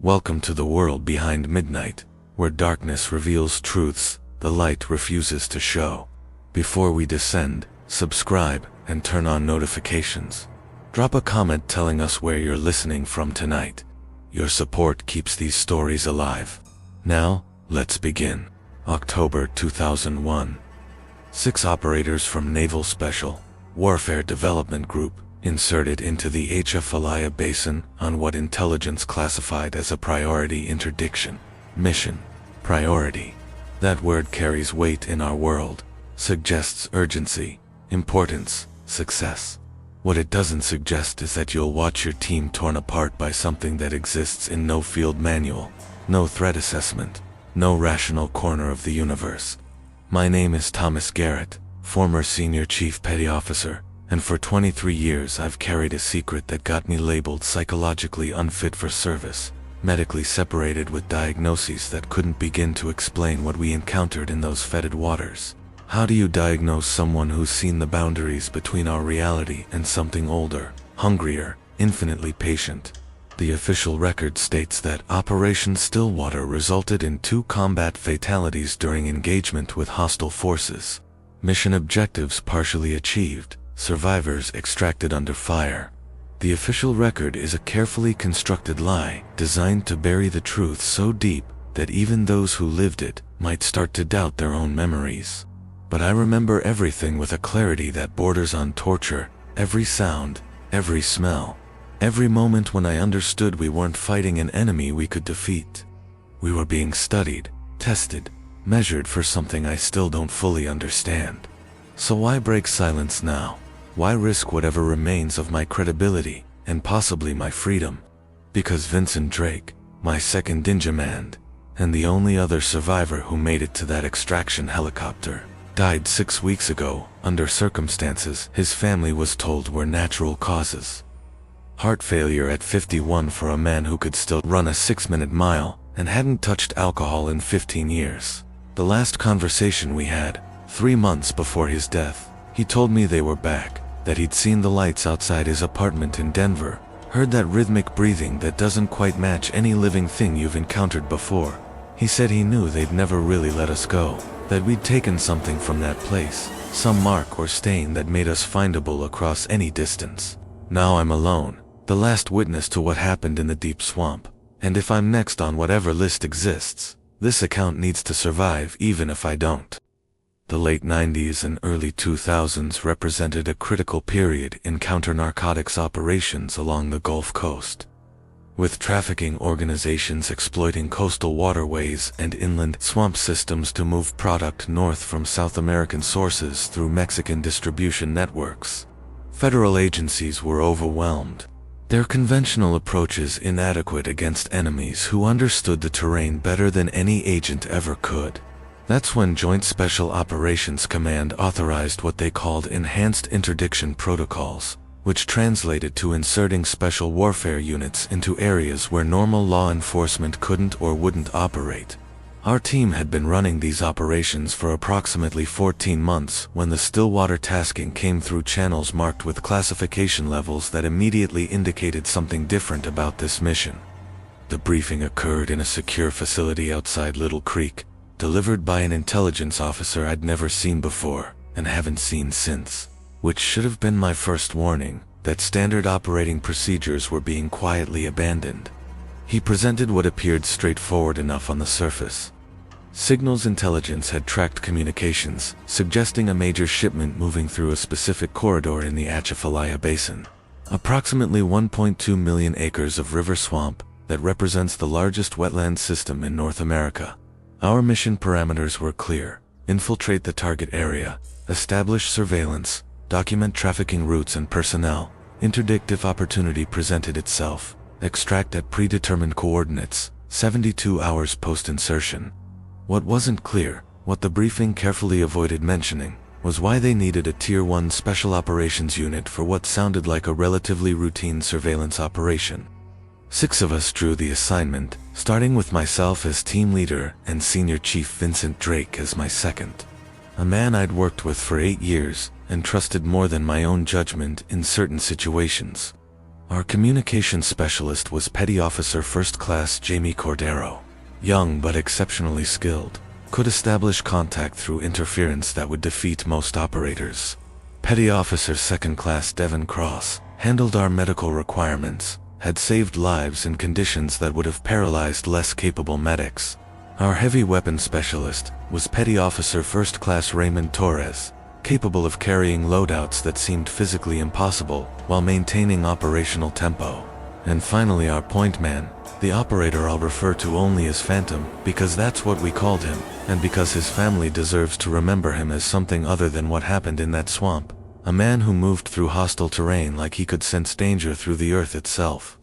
Welcome to the world behind midnight, where darkness reveals truths the light refuses to show. Before we descend, subscribe and turn on notifications. Drop a comment telling us where you're listening from tonight. Your support keeps these stories alive. Now, let's begin. October 2001. 6 operators from Naval Special Warfare Development Group inserted into the Atchafalaya Basin on what intelligence classified as a priority interdiction mission. Priority. That word carries weight in our world, suggests urgency, importance, success. What it doesn't suggest is that you'll watch your team torn apart by something that exists in no field manual, no threat assessment, no rational corner of the universe. My name is Thomas Garrett, former Senior Chief Petty Officer, and for 23 years I've carried a secret that got me labeled psychologically unfit for service, medically separated with diagnoses that couldn't begin to explain what we encountered in those fetid waters. How do you diagnose someone who's seen the boundaries between our reality and something older, hungrier, infinitely patient? The official record states that Operation Stillwater resulted in 2 combat fatalities during engagement with hostile forces. Mission objectives partially achieved, survivors extracted under fire. The official record is a carefully constructed lie designed to bury the truth so deep that even those who lived it might start to doubt their own memories. But I remember everything with a clarity that borders on torture, every sound, every smell, every moment when I understood we weren't fighting an enemy we could defeat. We were being studied, tested, measured for something I still don't fully understand. So why break silence now? Why risk whatever remains of my credibility, and possibly my freedom? Because Vincent Drake, my second in command, and the only other survivor who made it to that extraction helicopter, died 6 weeks ago, under circumstances his family was told were natural causes. Heart failure at 51 for a man who could still run a 6-minute mile, and hadn't touched alcohol in 15 years. The last conversation we had, 3 months before his death, he told me they were back, that he'd seen the lights outside his apartment in Denver, heard that rhythmic breathing that doesn't quite match any living thing you've encountered before. He said he knew they'd never really let us go, that we'd taken something from that place, some mark or stain that made us findable across any distance. Now I'm alone, the last witness to what happened in the deep swamp, and if I'm next on whatever list exists, this account needs to survive even if I don't. The late 90s and early 2000s represented a critical period in counter-narcotics operations along the Gulf Coast, with trafficking organizations exploiting coastal waterways and inland swamp systems to move product north from South American sources through Mexican distribution networks. Federal agencies were overwhelmed, their conventional approaches inadequate against enemies who understood the terrain better than any agent ever could. That's when Joint Special Operations Command authorized what they called Enhanced Interdiction Protocols, which translated to inserting special warfare units into areas where normal law enforcement couldn't or wouldn't operate. Our team had been running these operations for approximately 14 months when the Stillwater tasking came through channels marked with classification levels that immediately indicated something different about this mission. The briefing occurred in a secure facility outside Little Creek, delivered by an intelligence officer I'd never seen before, and haven't seen since, which should have been my first warning, that standard operating procedures were being quietly abandoned. He presented what appeared straightforward enough on the surface. Signals intelligence had tracked communications, suggesting a major shipment moving through a specific corridor in the Atchafalaya Basin. Approximately 1.2 million acres of river swamp that represents the largest wetland system in North America. Our mission parameters were clear: infiltrate the target area, establish surveillance, document trafficking routes and personnel, interdict if opportunity presented itself, extract at predetermined coordinates, 72 hours post-insertion. What wasn't clear, what the briefing carefully avoided mentioning, was why they needed a Tier 1 Special Operations unit for what sounded like a relatively routine surveillance operation. 6 of us drew the assignment, starting with myself as team leader and Senior Chief Vincent Drake as my second. A man I'd worked with for 8 years and trusted more than my own judgment in certain situations. Our communications specialist was Petty Officer First Class Jamie Cordero. Young but exceptionally skilled, could establish contact through interference that would defeat most operators. Petty Officer Second Class Devin Cross handled our medical requirements, had saved lives in conditions that would have paralyzed less capable medics. Our heavy weapons specialist was Petty Officer First Class Raymond Torres, capable of carrying loadouts that seemed physically impossible while maintaining operational tempo. And finally our point man, the operator I'll refer to only as Phantom because that's what we called him, and because his family deserves to remember him as something other than what happened in that swamp. A man who moved through hostile terrain like he could sense danger through the earth itself.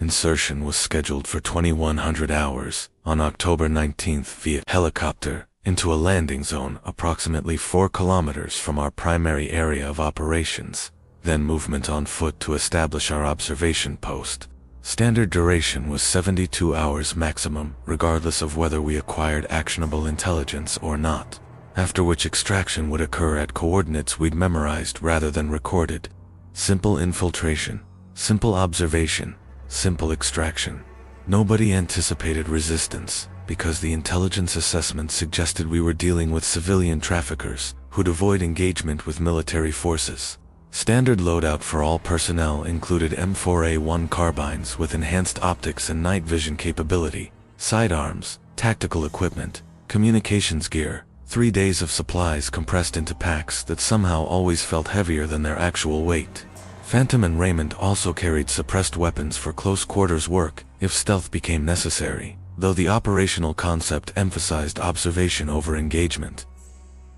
Insertion was scheduled for 2100 hours on October 19th via helicopter into a landing zone approximately 4 kilometers from our primary area of operations, then movement on foot to establish our observation post. Standard duration was 72 hours maximum, regardless of whether we acquired actionable intelligence or not, after which extraction would occur at coordinates we'd memorized rather than recorded. Simple infiltration, simple observation, simple extraction. Nobody anticipated resistance, because the intelligence assessment suggested we were dealing with civilian traffickers who'd avoid engagement with military forces. Standard loadout for all personnel included M4A1 carbines with enhanced optics and night vision capability, sidearms, tactical equipment, communications gear, 3 days of supplies compressed into packs that somehow always felt heavier than their actual weight. Phantom and Raymond also carried suppressed weapons for close quarters work if stealth became necessary, though the operational concept emphasized observation over engagement.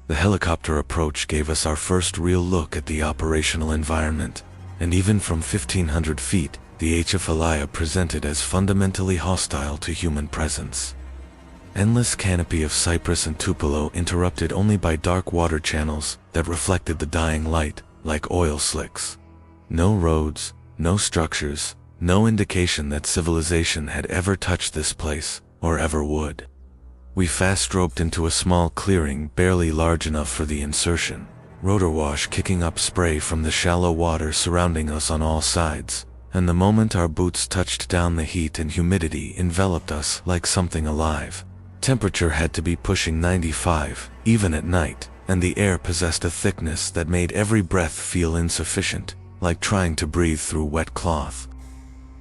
The helicopter approach gave us our first real look at the operational environment, and even from 1500 feet, the Atchafalaya presented as fundamentally hostile to human presence. Endless canopy of cypress and tupelo interrupted only by dark water channels that reflected the dying light, like oil slicks. No roads, no structures, no indication that civilization had ever touched this place, or ever would. We fast-roped into a small clearing barely large enough for the insertion, rotor wash kicking up spray from the shallow water surrounding us on all sides, and the moment our boots touched down the heat and humidity enveloped us like something alive. Temperature had to be pushing 95, even at night, and the air possessed a thickness that made every breath feel insufficient, like trying to breathe through wet cloth.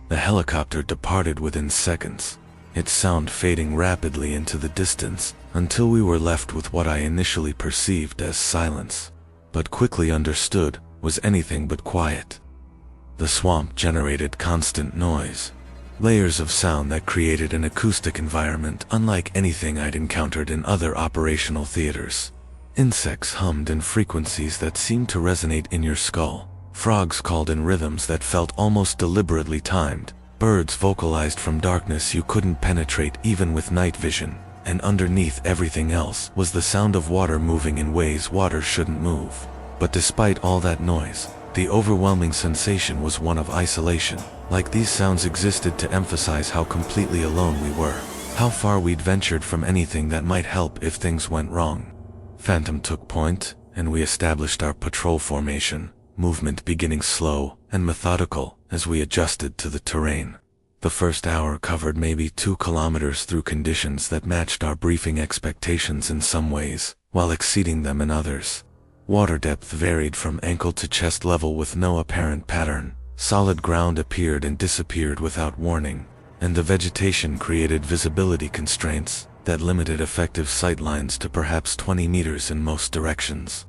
The helicopter departed within seconds, its sound fading rapidly into the distance until we were left with what I initially perceived as silence, but quickly understood was anything but quiet. The swamp generated constant noise, layers of sound that created an acoustic environment unlike anything I'd encountered in other operational theaters. Insects hummed in frequencies that seemed to resonate in your skull. Frogs called in rhythms that felt almost deliberately timed. Birds vocalized from darkness you couldn't penetrate even with night vision. And underneath everything else was the sound of water moving in ways water shouldn't move. But despite all that noise, the overwhelming sensation was one of isolation, like these sounds existed to emphasize how completely alone we were, how far we'd ventured from anything that might help if things went wrong. Phantom took point, and we established our patrol formation, movement beginning slow and methodical as we adjusted to the terrain. The first hour covered maybe 2 kilometers through conditions that matched our briefing expectations in some ways, while exceeding them in others. Water depth varied from ankle to chest level with no apparent pattern. Solid ground appeared and disappeared without warning, and the vegetation created visibility constraints that limited effective sight lines to perhaps 20 meters in most directions.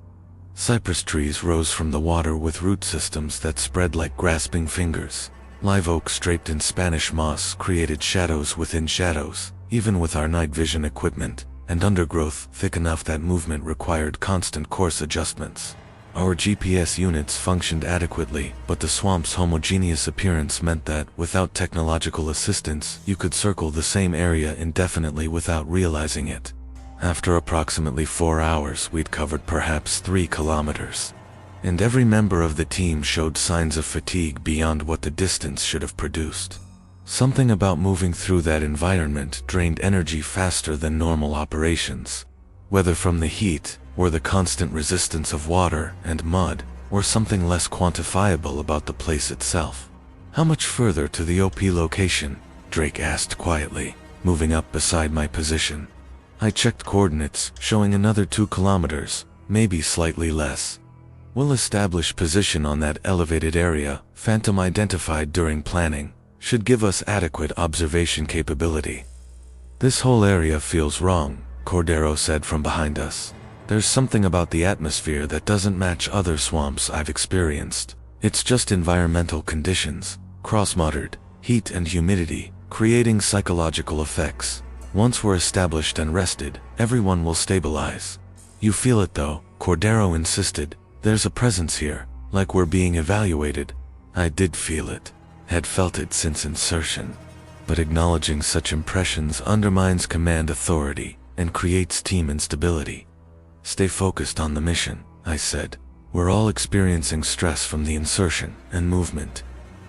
Cypress trees rose from the water with root systems that spread like grasping fingers. Live oaks draped in Spanish moss created shadows within shadows, even with our night vision equipment, and undergrowth thick enough that movement required constant course adjustments. Our GPS units functioned adequately, but the swamp's homogeneous appearance meant that, without technological assistance, you could circle the same area indefinitely without realizing it. After approximately 4 hours, we'd covered perhaps 3 kilometers. And every member of the team showed signs of fatigue beyond what the distance should have produced. Something about moving through that environment drained energy faster than normal operations. Whether from the heat, or the constant resistance of water and mud, or something less quantifiable about the place itself. How much further to the OP location? Drake asked quietly, moving up beside my position. I checked coordinates, showing another 2 kilometers, maybe slightly less. We'll establish position on that elevated area, Phantom identified during planning, should give us adequate observation capability. This whole area feels wrong, Cordero said from behind us. There's something about the atmosphere that doesn't match other swamps I've experienced. It's just environmental conditions, cross-muttered, heat and humidity, creating psychological effects. Once we're established and rested, everyone will stabilize. You feel it though, Cordero insisted. There's a presence here, like we're being evaluated. I did feel it, had felt it since insertion. But acknowledging such impressions undermines command authority and creates team instability. Stay focused on the mission, I said. We're all experiencing stress from the insertion and movement.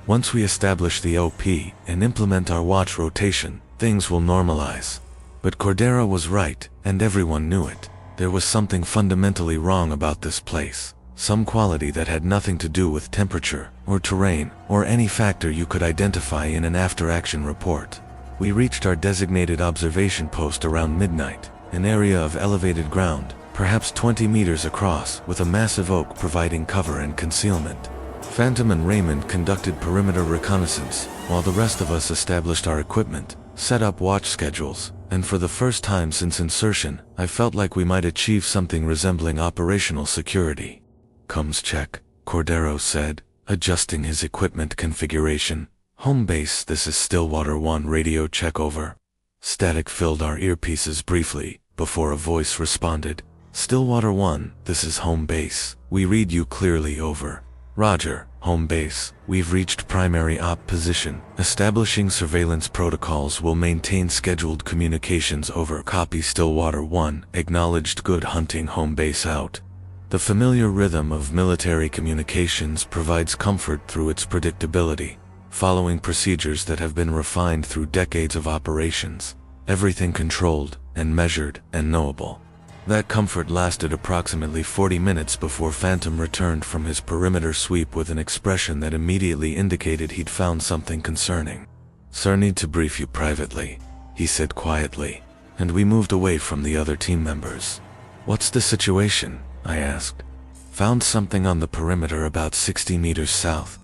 Once we establish the OP and implement our watch rotation, things will normalize. But Cordero was right, and everyone knew it. There was something fundamentally wrong about this place. Some quality that had nothing to do with temperature, or terrain, or any factor you could identify in an after-action report. We reached our designated observation post around midnight, an area of elevated ground, perhaps 20 meters across, with a massive oak providing cover and concealment. Phantom and Raymond conducted perimeter reconnaissance, while the rest of us established our equipment, set up watch schedules, and for the first time since insertion, I felt like we might achieve something resembling operational security. Comms check, Cordero said, adjusting his equipment configuration. Home base, this is Stillwater 1, radio check over. Static filled our earpieces briefly, before a voice responded. Stillwater 1, this is home base. We read you clearly, over. Roger, home base. We've reached primary op position. Establishing surveillance protocols will maintain scheduled communications over. Copy. Stillwater 1, acknowledged. Good hunting. Home base out. The familiar rhythm of military communications provides comfort through its predictability, following procedures that have been refined through decades of operations. Everything controlled, and measured, and knowable. That comfort lasted approximately 40 minutes before Phantom returned from his perimeter sweep with an expression that immediately indicated he'd found something concerning. Sir, need to brief you privately, he said quietly, and we moved away from the other team members. What's the situation? I asked. Found something on the perimeter about 60 meters south.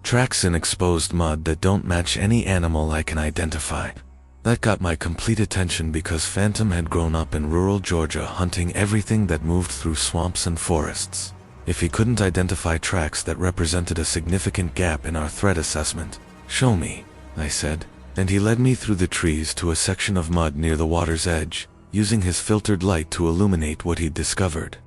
Tracks in exposed mud that don't match any animal I can identify. That got my complete attention because Phantom had grown up in rural Georgia hunting everything that moved through swamps and forests. If he couldn't identify tracks that represented a significant gap in our threat assessment, show me, I said, and he led me through the trees to a section of mud near the water's edge, using his filtered light to illuminate what he'd discovered.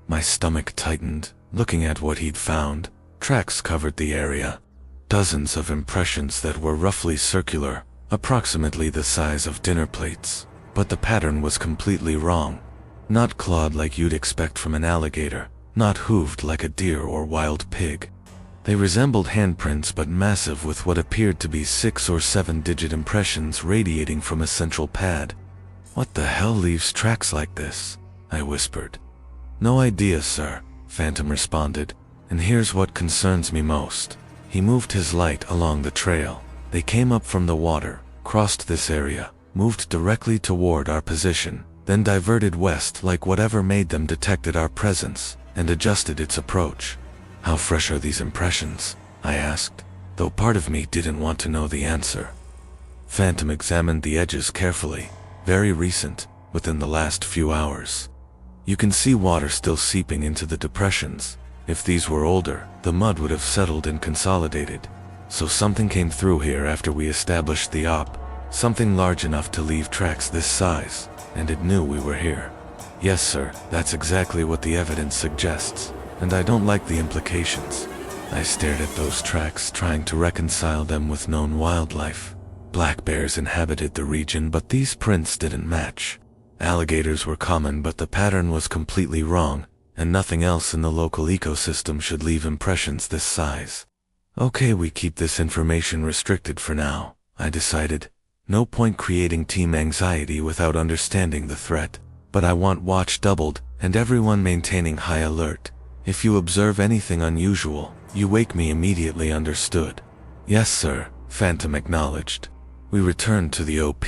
My stomach tightened, looking at what he'd found. Tracks covered the area. Dozens of impressions that were roughly circular, approximately the size of dinner plates, but the pattern was completely wrong. Not clawed like you'd expect from an alligator, not hooved like a deer or wild pig. They resembled handprints but massive, with what appeared to be 6 or 7-digit impressions radiating from a central pad. What the hell leaves tracks like this? I whispered. No idea, sir, Phantom responded, and here's what concerns me most. He moved his light along the trail. They came up from the water, crossed this area, moved directly toward our position, then diverted west like whatever made them detected our presence, and adjusted its approach. How fresh are these impressions? I asked, though part of me didn't want to know the answer. Phantom examined the edges carefully. Very recent, within the last few hours. You can see water still seeping into the depressions. If these were older, the mud would have settled and consolidated. So something came through here after we established the op. Something large enough to leave tracks this size, and it knew we were here. Yes, sir, that's exactly what the evidence suggests, and I don't like the implications. I stared at those tracks, trying to reconcile them with known wildlife. Black bears inhabited the region, but these prints didn't match. Alligators were common, but the pattern was completely wrong, and nothing else in the local ecosystem should leave impressions this size. Okay, we keep this information restricted for now, I decided. No point creating team anxiety without understanding the threat. But I want watch doubled, and everyone maintaining high alert. If you observe anything unusual, you wake me immediately. Understood? Yes, sir, Phantom acknowledged. We returned to the OP,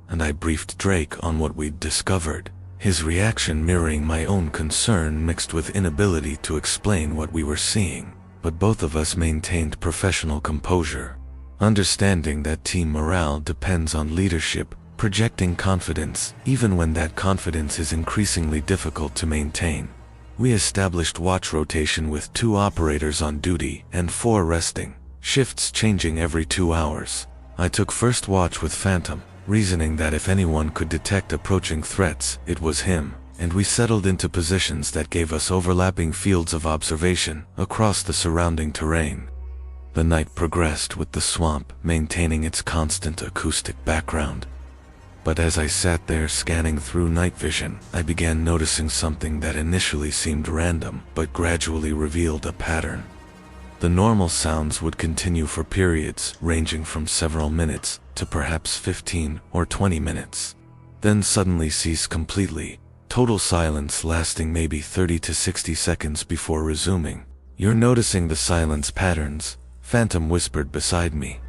and I briefed Drake on what we'd discovered, his reaction mirroring my own concern mixed with inability to explain what we were seeing, but both of us maintained professional composure, understanding that team morale depends on leadership, projecting confidence, even when that confidence is increasingly difficult to maintain. We established watch rotation with 2 operators on duty and 4 resting, shifts changing every 2 hours. I took first watch with Phantom, reasoning that if anyone could detect approaching threats, it was him, and we settled into positions that gave us overlapping fields of observation across the surrounding terrain. The night progressed with the swamp maintaining its constant acoustic background. But as I sat there scanning through night vision, I began noticing something that initially seemed random, but gradually revealed a pattern. The normal sounds would continue for periods ranging from several minutes to perhaps 15 or 20 minutes, then suddenly cease completely, total silence lasting maybe 30 to 60 seconds before resuming. "You're noticing the silence patterns?" Phantom whispered beside me.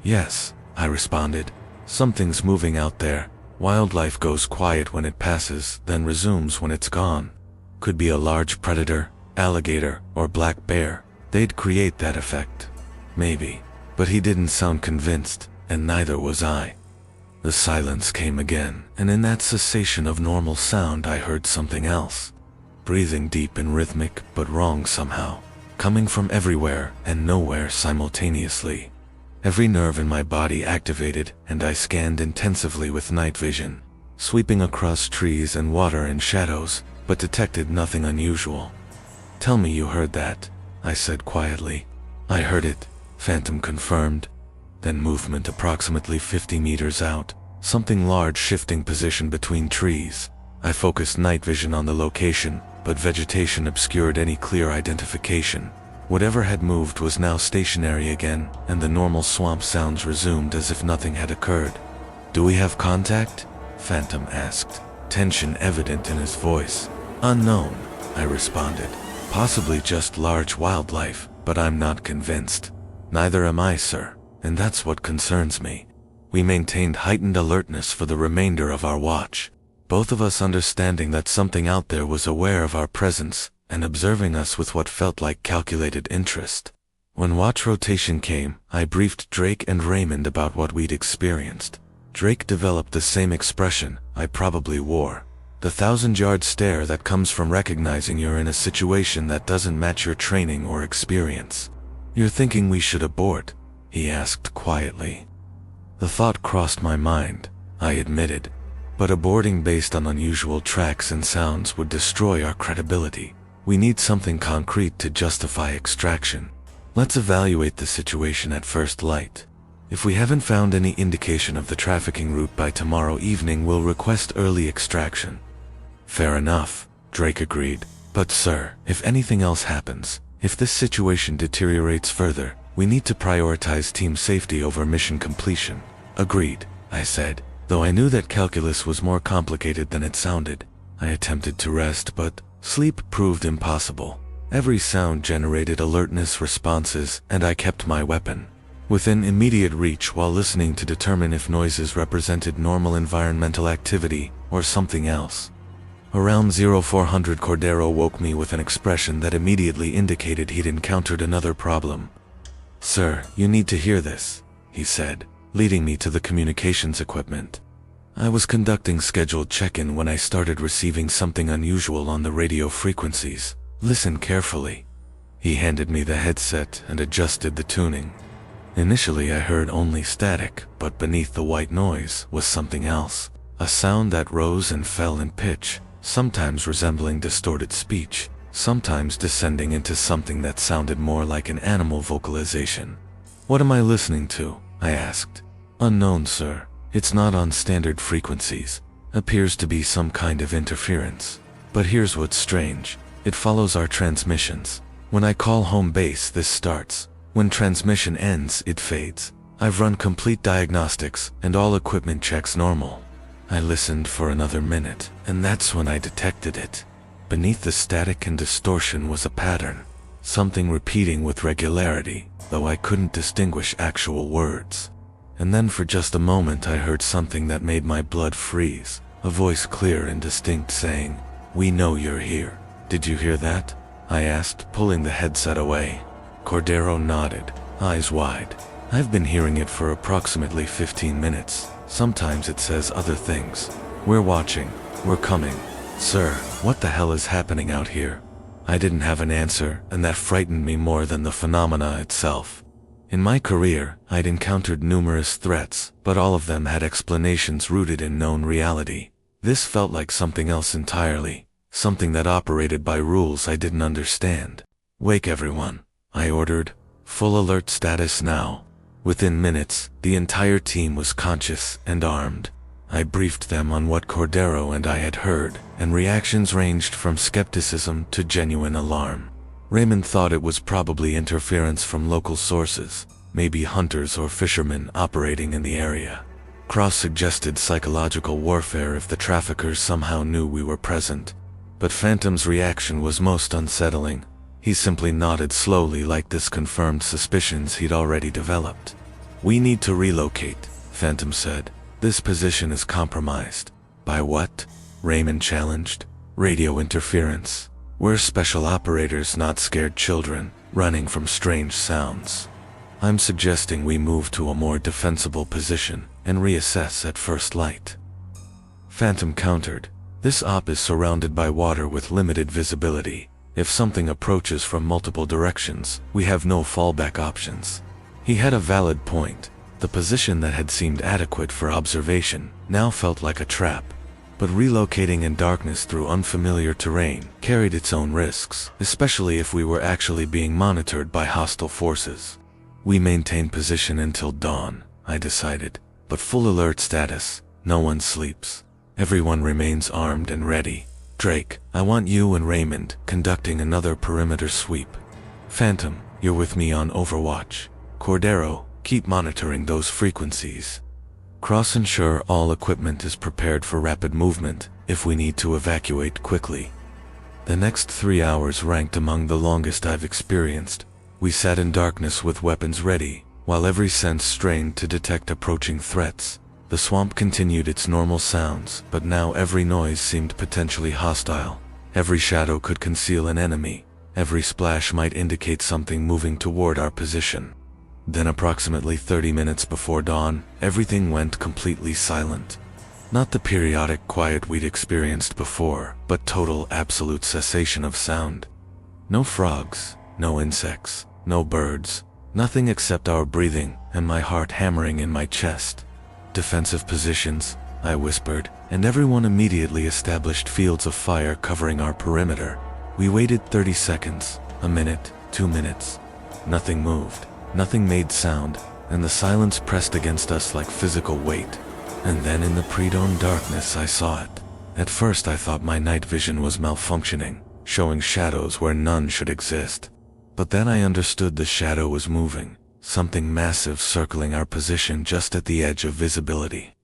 "Yes," I responded. "Something's moving out there. Wildlife goes quiet when it passes, then resumes when it's gone. Could be a large predator, alligator, or black bear. They'd create that effect." Maybe. But he didn't sound convinced, and neither was I. The silence came again, and in that cessation of normal sound I heard something else. Breathing deep and rhythmic, but wrong somehow. Coming from everywhere and nowhere simultaneously. Every nerve in my body activated, and I scanned intensively with night vision, sweeping across trees and water and shadows, but detected nothing unusual. "Tell me you heard that," I said quietly. "I heard it," Phantom confirmed. Then movement approximately 50 meters out, something large shifting position between trees. I focused night vision on the location, but vegetation obscured any clear identification. Whatever had moved was now stationary again, and the normal swamp sounds resumed as if nothing had occurred. "Do we have contact?" Phantom asked, tension evident in his voice. "Unknown," I responded. "Possibly just large wildlife, but I'm not convinced." "Neither am I, sir, and that's what concerns me." We maintained heightened alertness for the remainder of our watch, both of us understanding that something out there was aware of our presence and observing us with what felt like calculated interest. When watch rotation came, I briefed Drake and Raymond about what we'd experienced. Drake developed the same expression I probably wore. The 1,000-yard stare that comes from recognizing you're in a situation that doesn't match your training or experience. "You're thinking we should abort?" he asked quietly. The thought crossed my mind, I admitted. But aborting based on unusual tracks and sounds would destroy our credibility. We need something concrete to justify extraction. Let's evaluate the situation at first light. If we haven't found any indication of the trafficking route by tomorrow evening, we'll request early extraction. "Fair enough," Drake agreed. "But sir, if anything else happens, if this situation deteriorates further, we need to prioritize team safety over mission completion." "Agreed," I said, though I knew that calculus was more complicated than it sounded. I attempted to rest, but sleep proved impossible. Every sound generated alertness responses, and I kept my weapon within immediate reach while listening to determine if noises represented normal environmental activity or something else. Around 0400 Cordero woke me with an expression that immediately indicated he'd encountered another problem. "Sir, you need to hear this," he said, leading me to the communications equipment. I was conducting scheduled check-in when I started receiving something unusual on the radio frequencies. "Listen carefully." He handed me the headset and adjusted the tuning. Initially I heard only static, but beneath the white noise was something else. A sound that rose and fell in pitch, sometimes resembling distorted speech, sometimes descending into something that sounded more like an animal vocalization. "What am I listening to?" I asked. "Unknown, sir. It's not on standard frequencies. Appears to be some kind of interference. But here's what's strange. It follows our transmissions. When I call home base, this starts. When transmission ends, it fades. I've run complete diagnostics, and all equipment checks normal." I listened for another minute, and that's when I detected it. Beneath the static and distortion was a pattern. something repeating with regularity, though I couldn't distinguish actual words. And then for just a moment I heard something that made my blood freeze, a voice clear and distinct saying, "We know you're here." "Did you hear that?" I asked, pulling the headset away. Cordero nodded, eyes wide. "I've been hearing it for approximately 15 minutes. Sometimes it says other things. We're watching. We're coming." "Sir, what the hell is happening out here?" I didn't have an answer, and that frightened me more than the phenomena itself. In my career, I'd encountered numerous threats, but all of them had explanations rooted in known reality. This felt like something else entirely, something that operated by rules I didn't understand. "Wake everyone," I ordered. "Full alert status now." Within minutes, the entire team was conscious and armed. I briefed them on what Cordero and I had heard, and reactions ranged from skepticism to genuine alarm. Raymond thought it was probably interference from local sources, maybe hunters or fishermen operating in the area. Cross suggested psychological warfare if the traffickers somehow knew we were present. But Phantom's reaction was most unsettling. He simply nodded slowly like this confirmed suspicions he'd already developed. "We need to relocate," Phantom said. "This position is compromised." "By what?" Raymond challenged. "Radio interference. We're special operators, not scared children, running from strange sounds. I'm suggesting we move to a more defensible position and reassess at first light." Phantom countered. "This op is surrounded by water with limited visibility. If something approaches from multiple directions, we have no fallback options." He had a valid point. The position that had seemed adequate for observation now felt like a trap. But relocating in darkness through unfamiliar terrain carried its own risks, especially if we were actually being monitored by hostile forces. "We maintain position until dawn," I decided, "but full alert status, no one sleeps. Everyone remains armed and ready. Drake, I want you and Raymond conducting another perimeter sweep. Phantom, you're with me on Overwatch. Cordero, keep monitoring those frequencies. Cross-ensure all equipment is prepared for rapid movement if we need to evacuate quickly." The next 3 hours ranked among the longest I've experienced. We sat in darkness with weapons ready, while every sense strained to detect approaching threats. The swamp continued its normal sounds, but now every noise seemed potentially hostile. Every shadow could conceal an enemy. Every splash might indicate something moving toward our position. Then approximately 30 minutes before dawn, everything went completely silent. Not the periodic quiet we'd experienced before, but total absolute cessation of sound. No frogs, no insects, no birds, nothing except our breathing and my heart hammering in my chest. "Defensive positions," I whispered, and everyone immediately established fields of fire covering our perimeter. We waited 30 seconds, a minute, 2 minutes. Nothing moved. Nothing made sound, and the silence pressed against us like physical weight. And then in the pre-dawn darkness I saw it. At first I thought my night vision was malfunctioning, showing shadows where none should exist. But then I understood the shadow was moving, something massive circling our position just at the edge of visibility.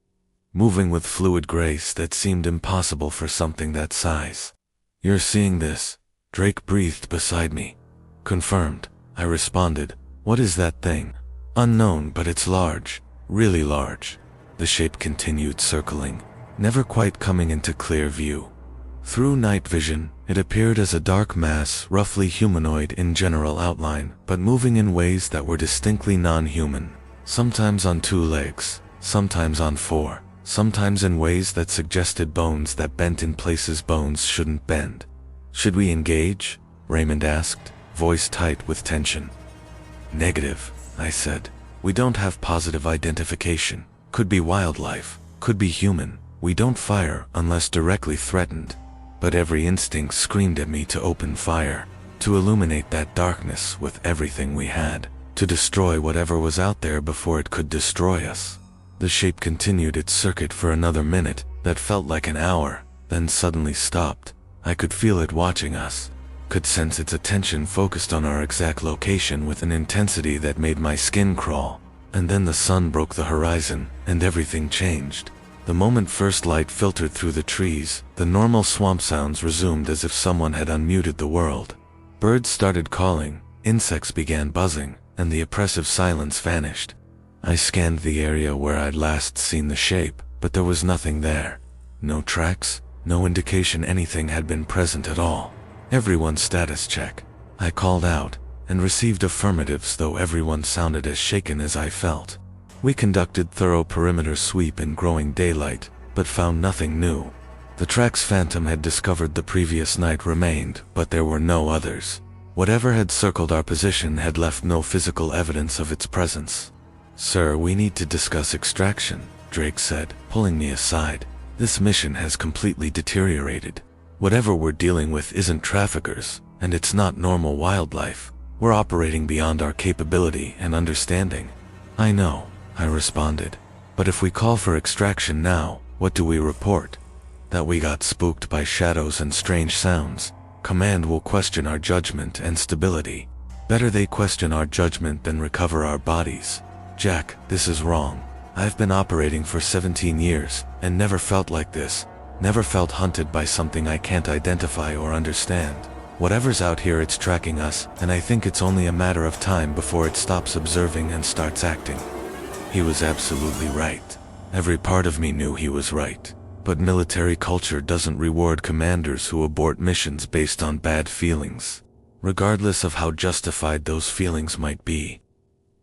Moving with fluid grace that seemed impossible for something that size. "You're seeing this?" Drake breathed beside me. "Confirmed," I responded. "What is that thing?" "Unknown, but it's large. Really large." The shape continued circling, never quite coming into clear view. Through night vision, it appeared as a dark mass, roughly humanoid in general outline, but moving in ways that were distinctly non-human. Sometimes on 2 legs, sometimes on 4, sometimes in ways that suggested bones that bent in places bones shouldn't bend. "Should we engage?" Raymond asked, voice tight with tension. "Negative," I said. "We don't have positive identification. Could be wildlife, could be human. We don't fire unless directly threatened." But every instinct screamed at me to open fire, to illuminate that darkness with everything we had, to destroy whatever was out there before it could destroy us. The shape continued its circuit for another minute that felt like an hour, then suddenly stopped. I could feel it watching us, could sense its attention focused on our exact location with an intensity that made my skin crawl. And then the sun broke the horizon, and everything changed. The moment first light filtered through the trees, the normal swamp sounds resumed as if someone had unmuted the world. Birds started calling, insects began buzzing, and the oppressive silence vanished. I scanned the area where I'd last seen the shape, but there was nothing there. No tracks, no indication anything had been present at all. Everyone's status check. I called out, and received affirmatives, though everyone sounded as shaken as I felt. We conducted thorough perimeter sweep in growing daylight, but found nothing new. The tracks Phantom had discovered the previous night remained, but there were no others. Whatever had circled our position had left no physical evidence of its presence. "Sir, we need to discuss extraction," Drake said, pulling me aside. "This mission has completely deteriorated. Whatever we're dealing with isn't traffickers, and it's not normal wildlife. We're operating beyond our capability and understanding." "I know," I responded. "But if we call for extraction now, what do we report? That we got spooked by shadows and strange sounds. Command will question our judgment and stability. Better they question our judgment than recover our bodies. Jack, this is wrong. I've been operating for 17 years, and never felt like this. Never felt hunted by something I can't identify or understand. Whatever's out here, it's tracking us, and I think it's only a matter of time before it stops observing and starts acting." He was absolutely right. Every part of me knew he was right. But military culture doesn't reward commanders who abort missions based on bad feelings, regardless of how justified those feelings might be.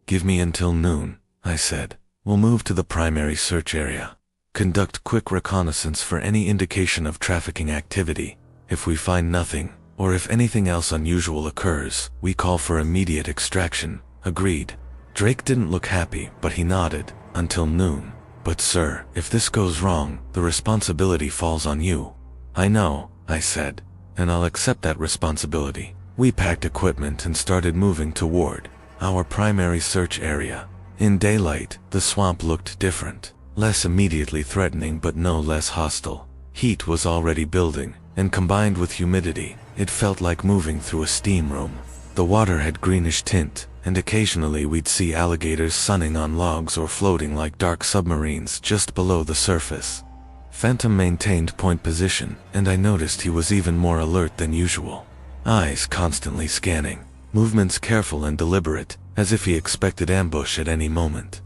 "Give me until noon," I said. "We'll move to the primary search area. Conduct quick reconnaissance for any indication of trafficking activity. If we find nothing, or if anything else unusual occurs, we call for immediate extraction." "Agreed." Drake didn't look happy, but he nodded. "Until noon. But sir, if this goes wrong, the responsibility falls on you." "I know," I said, "and I'll accept that responsibility." We packed equipment and started moving toward our primary search area. In daylight, the swamp looked different. Less immediately threatening, but no less hostile. Heat was already building, and combined with humidity, it felt like moving through a steam room. The water had greenish tint, and occasionally we'd see alligators sunning on logs or floating like dark submarines just below the surface. Phantom maintained point position, and I noticed he was even more alert than usual. Eyes constantly scanning, movements careful and deliberate, as if he expected ambush at any moment.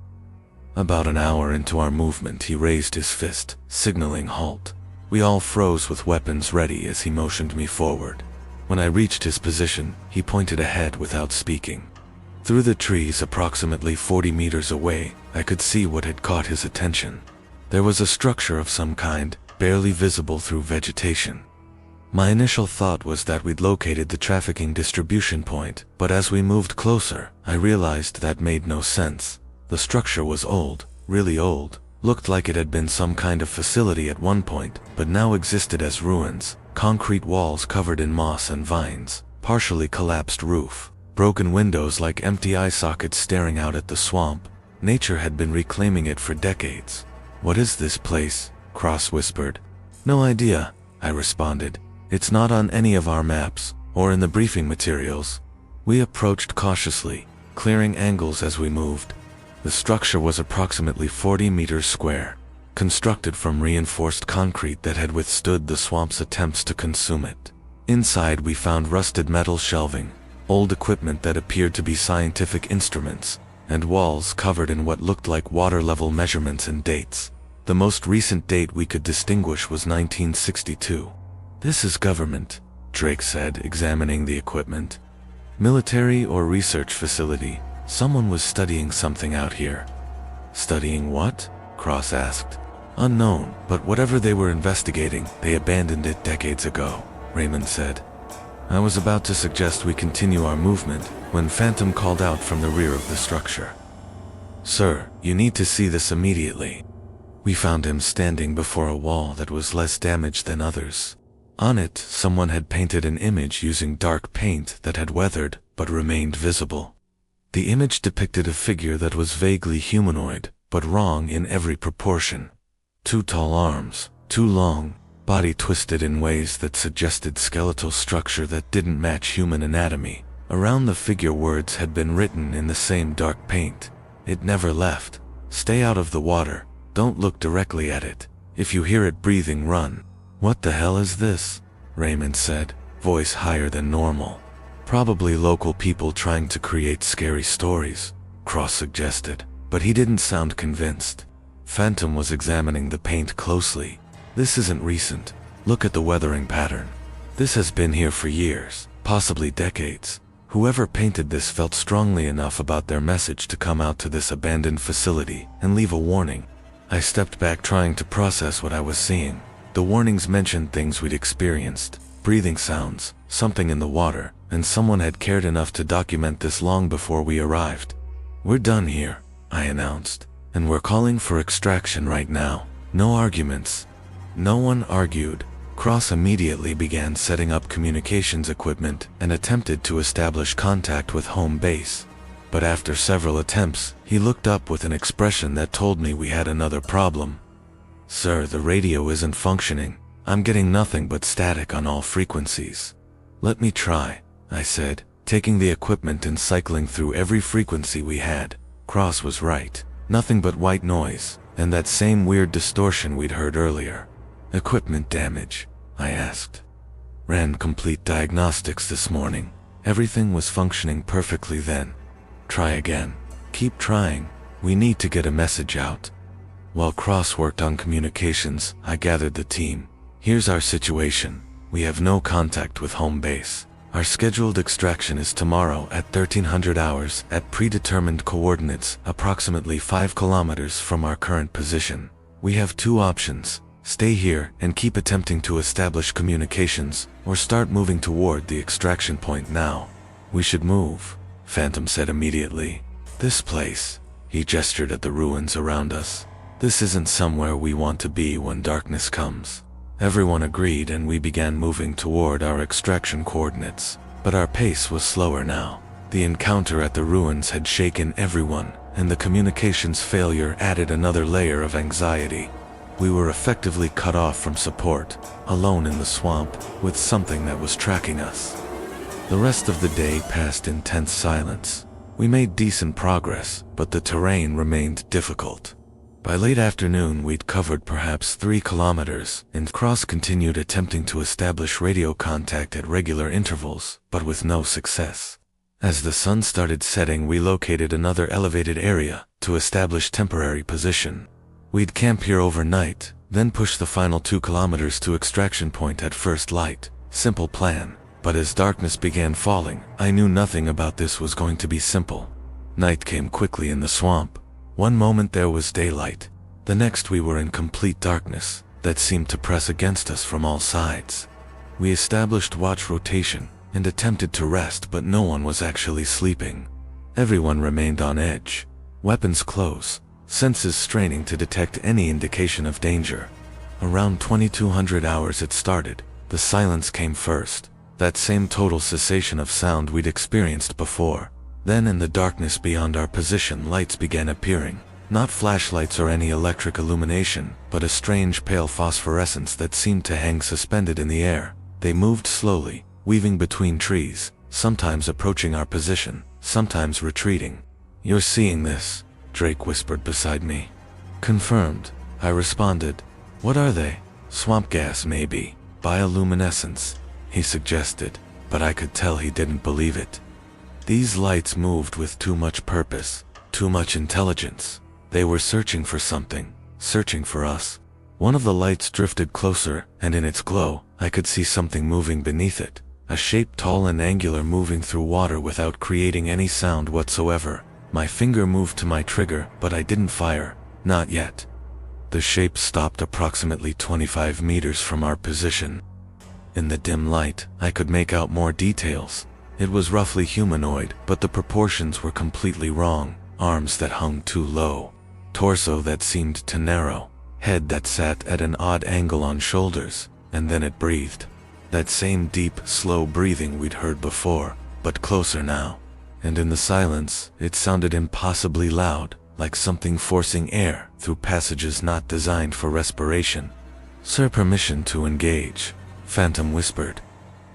About an hour into our movement, he raised his fist, signaling halt. We all froze with weapons ready as he motioned me forward. When I reached his position, he pointed ahead without speaking. Through the trees approximately 40 meters away, I could see what had caught his attention. There was a structure of some kind, barely visible through vegetation. My initial thought was that we'd located the trafficking distribution point, but as we moved closer, I realized that made no sense. The structure was old, really old, looked like it had been some kind of facility at one point, but now existed as ruins, concrete walls covered in moss and vines, partially collapsed roof. Broken windows like empty eye sockets staring out at the swamp. Nature had been reclaiming it for decades. "What is this place?" Cross whispered. "No idea," I responded. "It's not on any of our maps, or in the briefing materials." We approached cautiously, clearing angles as we moved. The structure was approximately 40 meters square, constructed from reinforced concrete that had withstood the swamp's attempts to consume it. Inside we found rusted metal shelving, old equipment that appeared to be scientific instruments, and walls covered in what looked like water level measurements and dates. The most recent date we could distinguish was 1962. "This is government," Drake said, examining the equipment. "Military or research facility. Someone was studying something out here." "Studying what?" Cross asked. "Unknown, but whatever they were investigating, they abandoned it decades ago," Raymond said. I was about to suggest we continue our movement when Phantom called out from the rear of the structure. "Sir, you need to see this immediately." We found him standing before a wall that was less damaged than others. On it, someone had painted an image using dark paint that had weathered but remained visible. The image depicted a figure that was vaguely humanoid, but wrong in every proportion. Too tall arms, too long, body twisted in ways that suggested skeletal structure that didn't match human anatomy. Around the figure words had been written in the same dark paint. It never left. "Stay out of the water. Don't look directly at it. If you hear it breathing, run." "What the hell is this?" Raymond said, voice higher than normal. Probably local people trying to create scary stories, Cross suggested, but he didn't sound convinced. Phantom was examining the paint closely. This isn't recent. Look at the weathering pattern. This has been here for years, possibly decades. Whoever painted this felt strongly enough about their message to come out to this abandoned facility and leave a warning. I stepped back trying to process what I was seeing. The warnings mentioned things we'd experienced, breathing sounds, something in the water, and someone had cared enough to document this long before we arrived. "We're done here," I announced, "and we're calling for extraction right now. No arguments." No one argued. Cross immediately began setting up communications equipment and attempted to establish contact with home base. But after several attempts, he looked up with an expression that told me we had another problem. "Sir, the radio isn't functioning. I'm getting nothing but static on all frequencies." "Let me try," I said, taking the equipment and cycling through every frequency we had. Cross was right. Nothing but white noise, and that same weird distortion we'd heard earlier. "Equipment damage?" I asked. "Ran complete diagnostics this morning. Everything was functioning perfectly then." "Try again." "Keep trying. We need to get a message out." While Cross worked on communications, I gathered the team. "Here's our situation. We have no contact with home base. Our scheduled extraction is tomorrow at 1300 hours at predetermined coordinates approximately 5 kilometers from our current position. We have two options. Stay here and keep attempting to establish communications, or start moving toward the extraction point now." "We should move," Phantom said immediately. "This place," he gestured at the ruins around us, "this isn't somewhere we want to be when darkness comes." Everyone agreed and we began moving toward our extraction coordinates, but our pace was slower now. The encounter at the ruins had shaken everyone, and the communications failure added another layer of anxiety. We were effectively cut off from support, alone in the swamp, with something that was tracking us. The rest of the day passed in tense silence. We made decent progress, but the terrain remained difficult. By late afternoon we'd covered perhaps 3 kilometers, and Cross continued attempting to establish radio contact at regular intervals, but with no success. As the sun started setting, we located another elevated area to establish temporary position. We'd camp here overnight, then push the final 2 kilometers to extraction point at first light. Simple plan. But as darkness began falling, I knew nothing about this was going to be simple. Night came quickly in the swamp. One moment there was daylight. The next we were in complete darkness that seemed to press against us from all sides. We established watch rotation and attempted to rest, but no one was actually sleeping. Everyone remained on edge, weapons close, senses straining to detect any indication of danger. Around 2200 hours it started. The silence came first. That same total cessation of sound we'd experienced before. Then in the darkness beyond our position, lights began appearing. Not flashlights or any electric illumination, but a strange pale phosphorescence that seemed to hang suspended in the air. They moved slowly, weaving between trees, sometimes approaching our position, sometimes retreating. "You're seeing this?" Drake whispered beside me. "Confirmed," I responded. "What are they?" "Swamp gas, maybe. Bioluminescence," he suggested, but I could tell he didn't believe it. These lights moved with too much purpose, too much intelligence. They were searching for something, searching for us. One of the lights drifted closer, and in its glow, I could see something moving beneath it. A shape tall and angular moving through water without creating any sound whatsoever. My finger moved to my trigger, but I didn't fire. Not yet. The shape stopped approximately 25 meters from our position. In the dim light, I could make out more details. It was roughly humanoid, but the proportions were completely wrong. Arms that hung too low. Torso that seemed to narrow. Head that sat at an odd angle on shoulders, and then it breathed. That same deep, slow breathing we'd heard before, but closer now. And in the silence, it sounded impossibly loud, like something forcing air through passages not designed for respiration. "Sir, permission to engage," Phantom whispered.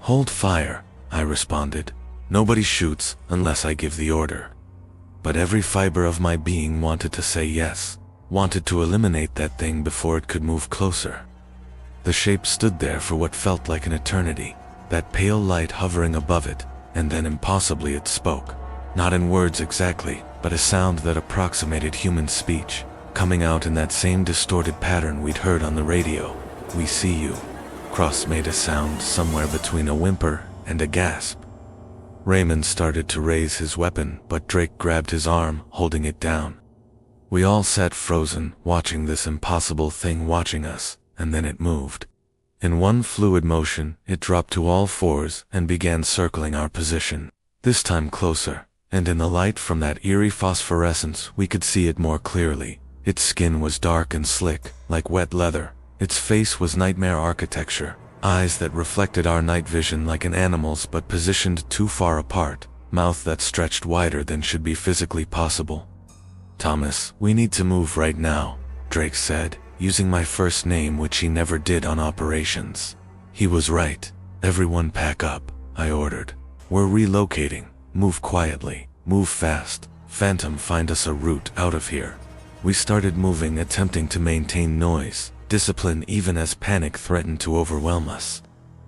"Hold fire," I responded. "Nobody shoots unless I give the order." But every fiber of my being wanted to say yes, wanted to eliminate that thing before it could move closer. The shape stood there for what felt like an eternity, that pale light hovering above it, and then impossibly it spoke. Not in words exactly, but a sound that approximated human speech, coming out in that same distorted pattern we'd heard on the radio. "We see you." Cross made a sound somewhere between a whimper and a gasp. Raymond started to raise his weapon, but Drake grabbed his arm, holding it down. We all sat frozen, watching this impossible thing watching us, and then it moved. In one fluid motion, it dropped to all fours and began circling our position, this time closer, and in the light from that eerie phosphorescence we could see it more clearly. Its skin was dark and slick, like wet leather. Its face was nightmare architecture, eyes that reflected our night vision like an animal's but positioned too far apart, mouth that stretched wider than should be physically possible. "Thomas, we need to move right now," Drake said, using my first name, which he never did on operations. He was right. "Everyone pack up," I ordered. "We're relocating. Move quietly. Move fast. Phantom, find us a route out of here." We started moving, attempting to maintain noise, discipline even as panic threatened to overwhelm us.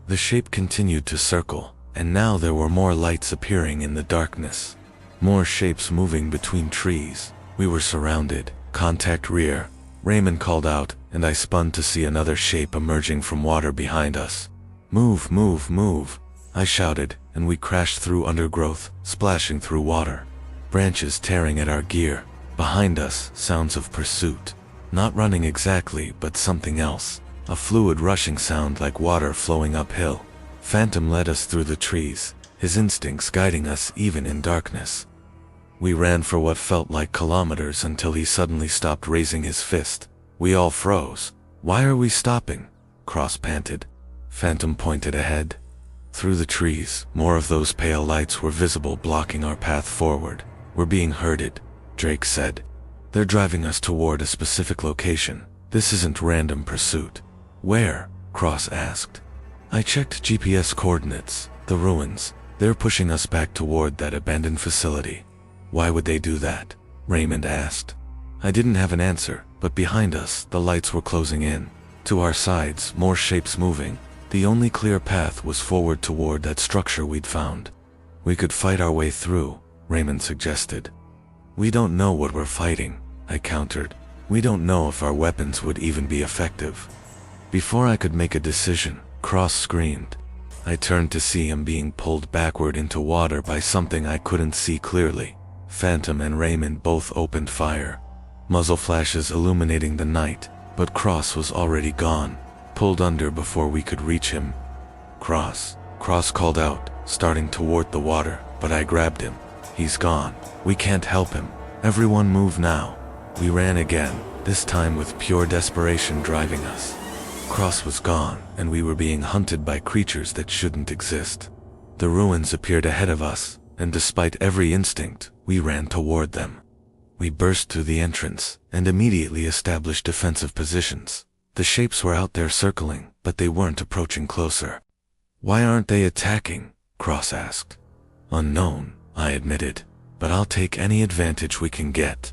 The shape continued to circle, and now there were more lights appearing in the darkness. More shapes moving between trees. We were surrounded. "Contact rear," Raymond called out, and I spun to see another shape emerging from water behind us. "Move, move, move," I shouted, and we crashed through undergrowth, splashing through water. Branches tearing at our gear. Behind us, sounds of pursuit. Not running exactly, but something else. A fluid rushing sound like water flowing uphill. Phantom led us through the trees, his instincts guiding us even in darkness. We ran for what felt like kilometers until he suddenly stopped raising his fist. We all froze. "Why are we stopping?" Cross panted. Phantom pointed ahead. Through the trees, more of those pale lights were visible, blocking our path forward. "We're being herded," Drake said. "They're driving us toward a specific location. This isn't random pursuit." "Where?" Cross asked. I checked GPS coordinates. "The ruins. They're pushing us back toward that abandoned facility." "Why would they do that?" Raymond asked. I didn't have an answer, but behind us, the lights were closing in. To our sides, more shapes moving. The only clear path was forward toward that structure we'd found. "We could fight our way through," Raymond suggested. "We don't know what we're fighting," I countered. "We don't know if our weapons would even be effective." Before I could make a decision, Cross screamed. I turned to see him being pulled backward into water by something I couldn't see clearly. Phantom and Raymond both opened fire, muzzle flashes illuminating the night, but Cross was already gone, pulled under before we could reach him. Cross called out, starting toward the water, but I grabbed him. "He's gone. We can't help him. Everyone move now." We ran again, this time with pure desperation driving us. Cross was gone, and we were being hunted by creatures that shouldn't exist. The ruins appeared ahead of us, and despite every instinct, we ran toward them. We burst through the entrance, and immediately established defensive positions. The shapes were out there circling, but they weren't approaching closer. "Why aren't they attacking?" Cross asked. "Unknown," I admitted, "but I'll take any advantage we can get."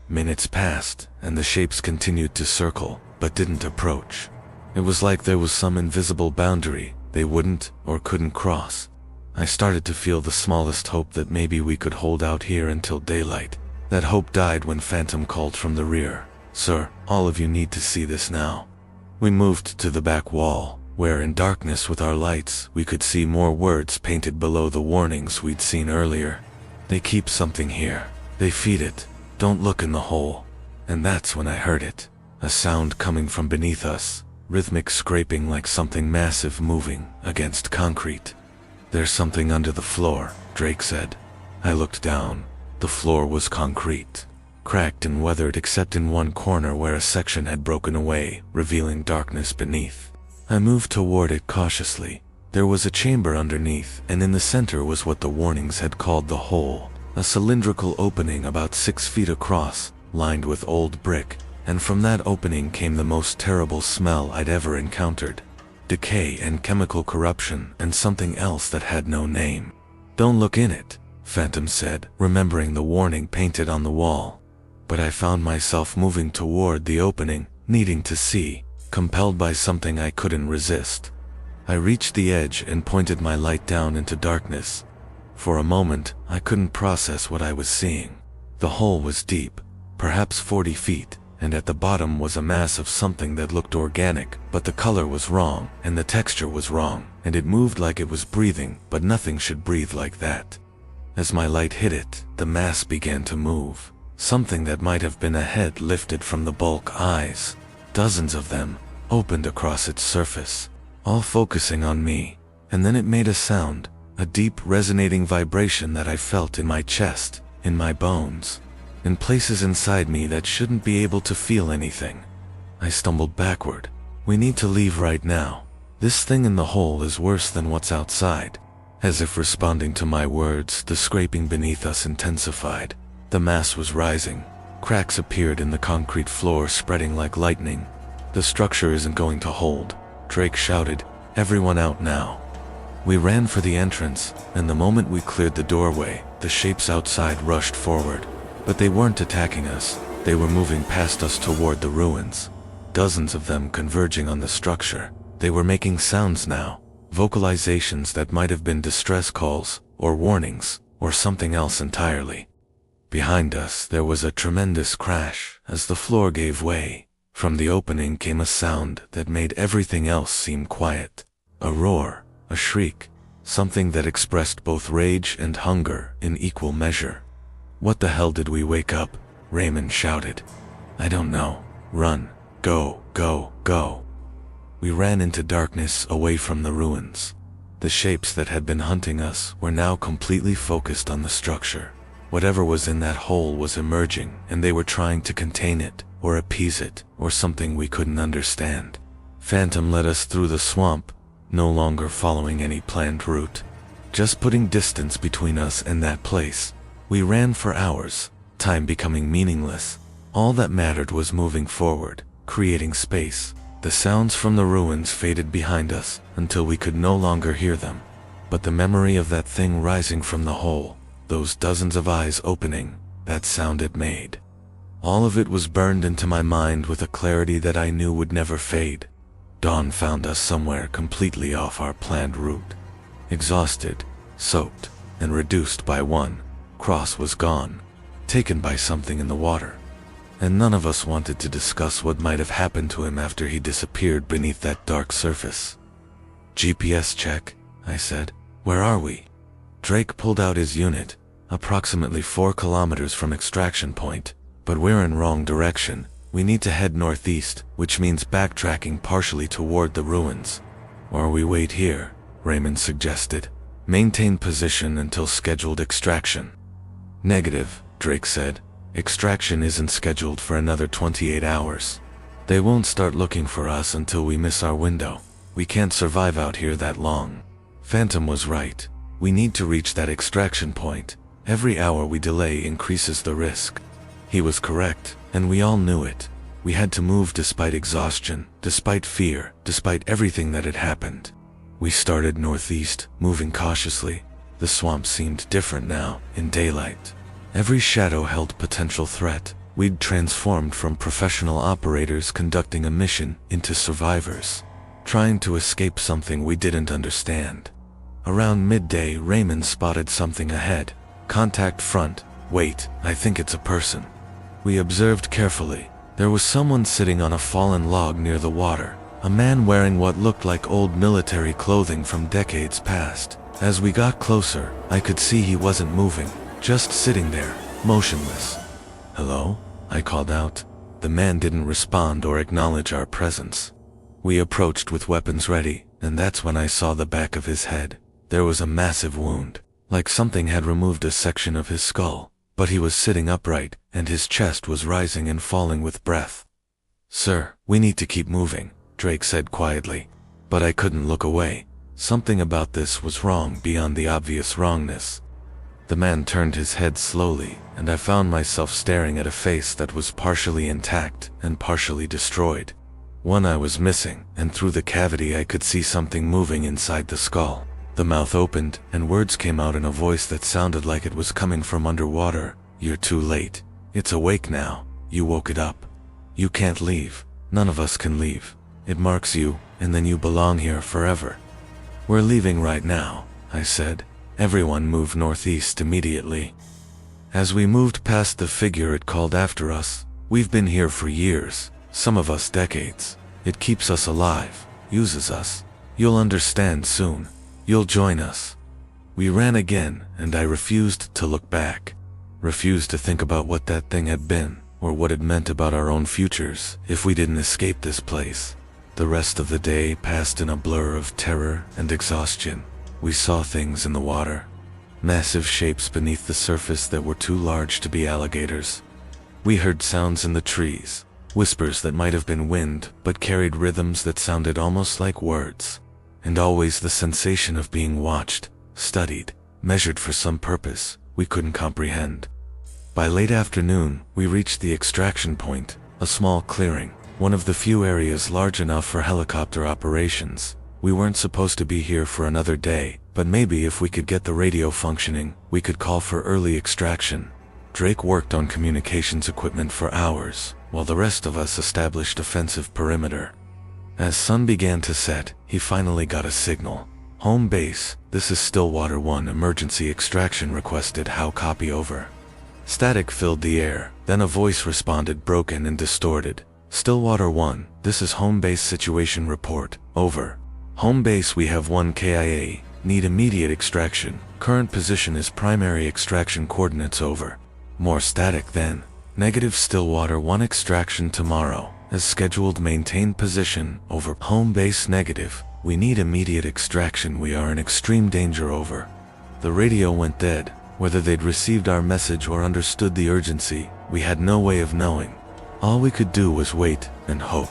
Minutes passed, and the shapes continued to circle, but didn't approach. It was like there was some invisible boundary they wouldn't or couldn't cross. I started to feel the smallest hope that maybe we could hold out here until daylight. That hope died when Phantom called from the rear. "Sir, all of you need to see this now." We moved to the back wall, where in darkness with our lights, we could see more words painted below the warnings we'd seen earlier. "They keep something here. They feed it. Don't look in the hole." And that's when I heard it. A sound coming from beneath us, rhythmic scraping like something massive moving against concrete. "There's something under the floor," Drake said. I looked down. The floor was concrete, cracked and weathered except in one corner where a section had broken away, revealing darkness beneath. I moved toward it cautiously. There was a chamber underneath, and in the center was what the warnings had called the hole, a cylindrical opening about 6 feet across, lined with old brick, and from that opening came the most terrible smell I'd ever encountered. Decay and chemical corruption, and something else that had no name. "Don't look in it," Phantom said, remembering the warning painted on the wall. But I found myself moving toward the opening, needing to see, compelled by something I couldn't resist. I reached the edge and pointed my light down into darkness, For a moment, I couldn't process what I was seeing. The hole was deep, perhaps 40 feet, and at the bottom was a mass of something that looked organic, but the color was wrong, and the texture was wrong, and it moved like it was breathing, but nothing should breathe like that. As my light hit it, the mass began to move. Something that might have been a head lifted from the bulk eyes. Dozens of them opened across its surface, all focusing on me, and then it made a sound, a deep resonating vibration that I felt in my chest, in my bones, in places inside me that shouldn't be able to feel anything. I stumbled backward. We need to leave right now. This thing in the hole is worse than what's outside. As if responding to my words, the scraping beneath us intensified. The mass was rising. Cracks appeared in the concrete floor, spreading like lightning. The structure isn't going to hold, Drake shouted. Everyone out now. We ran for the entrance, and the moment we cleared the doorway, the shapes outside rushed forward. But they weren't attacking us. They were moving past us toward the ruins. Dozens of them converging on the structure. They were making sounds now. Vocalizations that might have been distress calls, or warnings, or something else entirely. Behind us there was a tremendous crash as the floor gave way. From the opening came a sound that made everything else seem quiet. A roar, a shriek, something that expressed both rage and hunger in equal measure. What the hell did we wake up? Raymond shouted. I don't know. Run. Go, go, go. We ran into darkness away from the ruins. The shapes that had been hunting us were now completely focused on the structure. Whatever was in that hole was emerging, and they were trying to contain it, or appease it, or something we couldn't understand. Phantom led us through the swamp, no longer following any planned route, just putting distance between us and that place. We ran for hours, time becoming meaningless. All that mattered was moving forward, creating space. The sounds from the ruins faded behind us until we could no longer hear them. But the memory of that thing rising from the hole, those dozens of eyes opening, that sound it made, all of it was burned into my mind with a clarity that I knew would never fade. Dawn found us somewhere completely off our planned route. Exhausted, soaked, and reduced by one. Cross was gone, taken by something in the water. And none of us wanted to discuss what might have happened to him after he disappeared beneath that dark surface. GPS check, I said. Where are we? Drake pulled out his unit, approximately 4 kilometers from extraction point, but we're in wrong direction. We need to head northeast, which means backtracking partially toward the ruins. Or we wait here, Raymond suggested. Maintain position until scheduled extraction. Negative, Drake said. Extraction isn't scheduled for another 28 hours. They won't start looking for us until we miss our window. We can't survive out here that long. Phantom was right. We need to reach that extraction point. Every hour we delay increases the risk. He was correct, and we all knew it. We had to move despite exhaustion, despite fear, despite everything that had happened. We started northeast, moving cautiously. The swamp seemed different now, in daylight. Every shadow held potential threat. We'd transformed from professional operators conducting a mission into survivors, trying to escape something we didn't understand. Around midday, Raymond spotted something ahead. Contact front. Wait, I think it's a person. We observed carefully. There was someone sitting on a fallen log near the water, a man wearing what looked like old military clothing from decades past. As we got closer, I could see he wasn't moving. Just sitting there, motionless. Hello? I called out. The man didn't respond or acknowledge our presence. We approached with weapons ready, and that's when I saw the back of his head. There was a massive wound, like something had removed a section of his skull, but he was sitting upright, and his chest was rising and falling with breath. Sir, we need to keep moving, Drake said quietly. But I couldn't look away. Something about this was wrong beyond the obvious wrongness. The man turned his head slowly, and I found myself staring at a face that was partially intact and partially destroyed. One eye was missing, and through the cavity I could see something moving inside the skull. The mouth opened, and words came out in a voice that sounded like it was coming from underwater. You're too late. It's awake now. You woke it up. You can't leave. None of us can leave. It marks you, and then you belong here forever. We're leaving right now, I said. Everyone moved northeast immediately. As we moved past the figure, it called after us. We've been here for years, some of us decades. It keeps us alive, uses us. You'll understand soon. You'll join us. We ran again, and I refused to look back. Refused to think about what that thing had been, or what it meant about our own futures if we didn't escape this place. The rest of the day passed in a blur of terror and exhaustion. We saw things in the water. Massive shapes beneath the surface that were too large to be alligators. We heard sounds in the trees, whispers that might have been wind but carried rhythms that sounded almost like words. And always the sensation of being watched, studied, measured for some purpose we couldn't comprehend. By late afternoon, we reached the extraction point, a small clearing, one of the few areas large enough for helicopter operations. We weren't supposed to be here for another day, but maybe if we could get the radio functioning, we could call for early extraction. Drake worked on communications equipment for hours, while the rest of us established defensive perimeter. As sun began to set, he finally got a signal. Home base, this is Stillwater 1, emergency extraction requested. How copy? Over. Static filled the air, then a voice responded, broken and distorted. Stillwater 1, this is home base, situation report. Over. Home base, we have 1 KIA, need immediate extraction. Current position is primary extraction coordinates. Over. More static then. Negative. Stillwater 1, extraction tomorrow. As scheduled, maintain position. Over. Home base, negative. We need immediate extraction. We are in extreme danger. Over. The radio went dead. Whether they'd received our message or understood the urgency, we had no way of knowing. All we could do was wait and hope.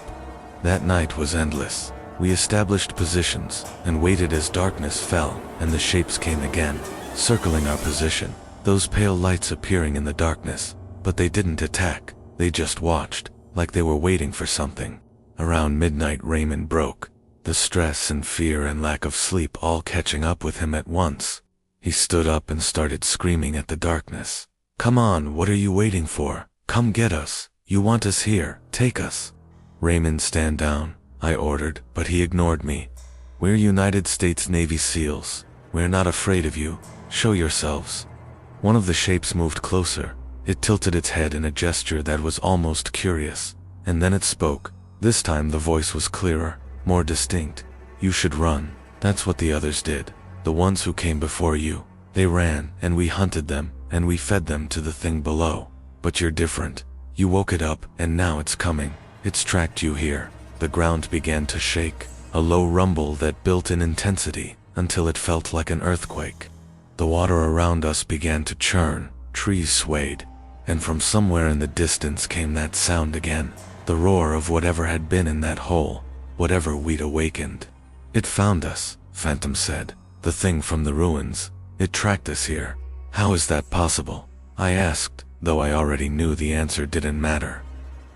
That night was endless. We established positions and waited as darkness fell and the shapes came again, circling our position, those pale lights appearing in the darkness. But they didn't attack, they just watched, like they were waiting for something. Around midnight, Raymond broke, the stress and fear and lack of sleep all catching up with him at once. He stood up and started screaming at the darkness. Come on, what are you waiting for? Come get us. You want us here, take us. Raymond, stand down, I ordered, but he ignored me. We're United States Navy SEALs. We're not afraid of you. Show yourselves. One of the shapes moved closer. It tilted its head in a gesture that was almost curious, and then it spoke. This time the voice was clearer, more distinct. You should run. That's what the others did. The ones who came before you. They ran, and we hunted them, and we fed them to the thing below. But you're different. You woke it up, and now it's coming. It's tracked you here. The ground began to shake, a low rumble that built in intensity until it felt like an earthquake. The water around us began to churn, trees swayed, and from somewhere in the distance came that sound again, the roar of whatever had been in that hole, whatever we'd awakened. It found us, Phantom said. The thing from the ruins. It tracked us here. How is that possible? I asked, though I already knew the answer didn't matter.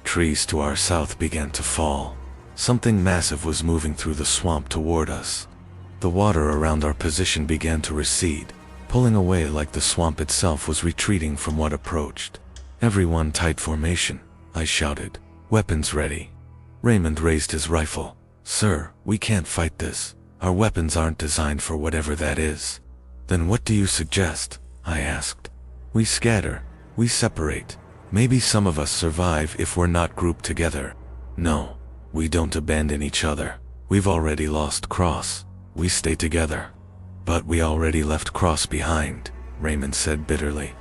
Trees to our south began to fall. Something massive was moving through the swamp toward us. The water around our position began to recede, pulling away like the swamp itself was retreating from what approached. Everyone, tight formation, I shouted. Weapons ready. Raymond raised his rifle. Sir, we can't fight this. Our weapons aren't designed for whatever that is. Then what do you suggest? I asked. We scatter. We separate. Maybe some of us survive if we're not grouped together. No, we don't abandon each other. We've already lost Cross. We stay together. But we already left Cross behind, Raymond said bitterly.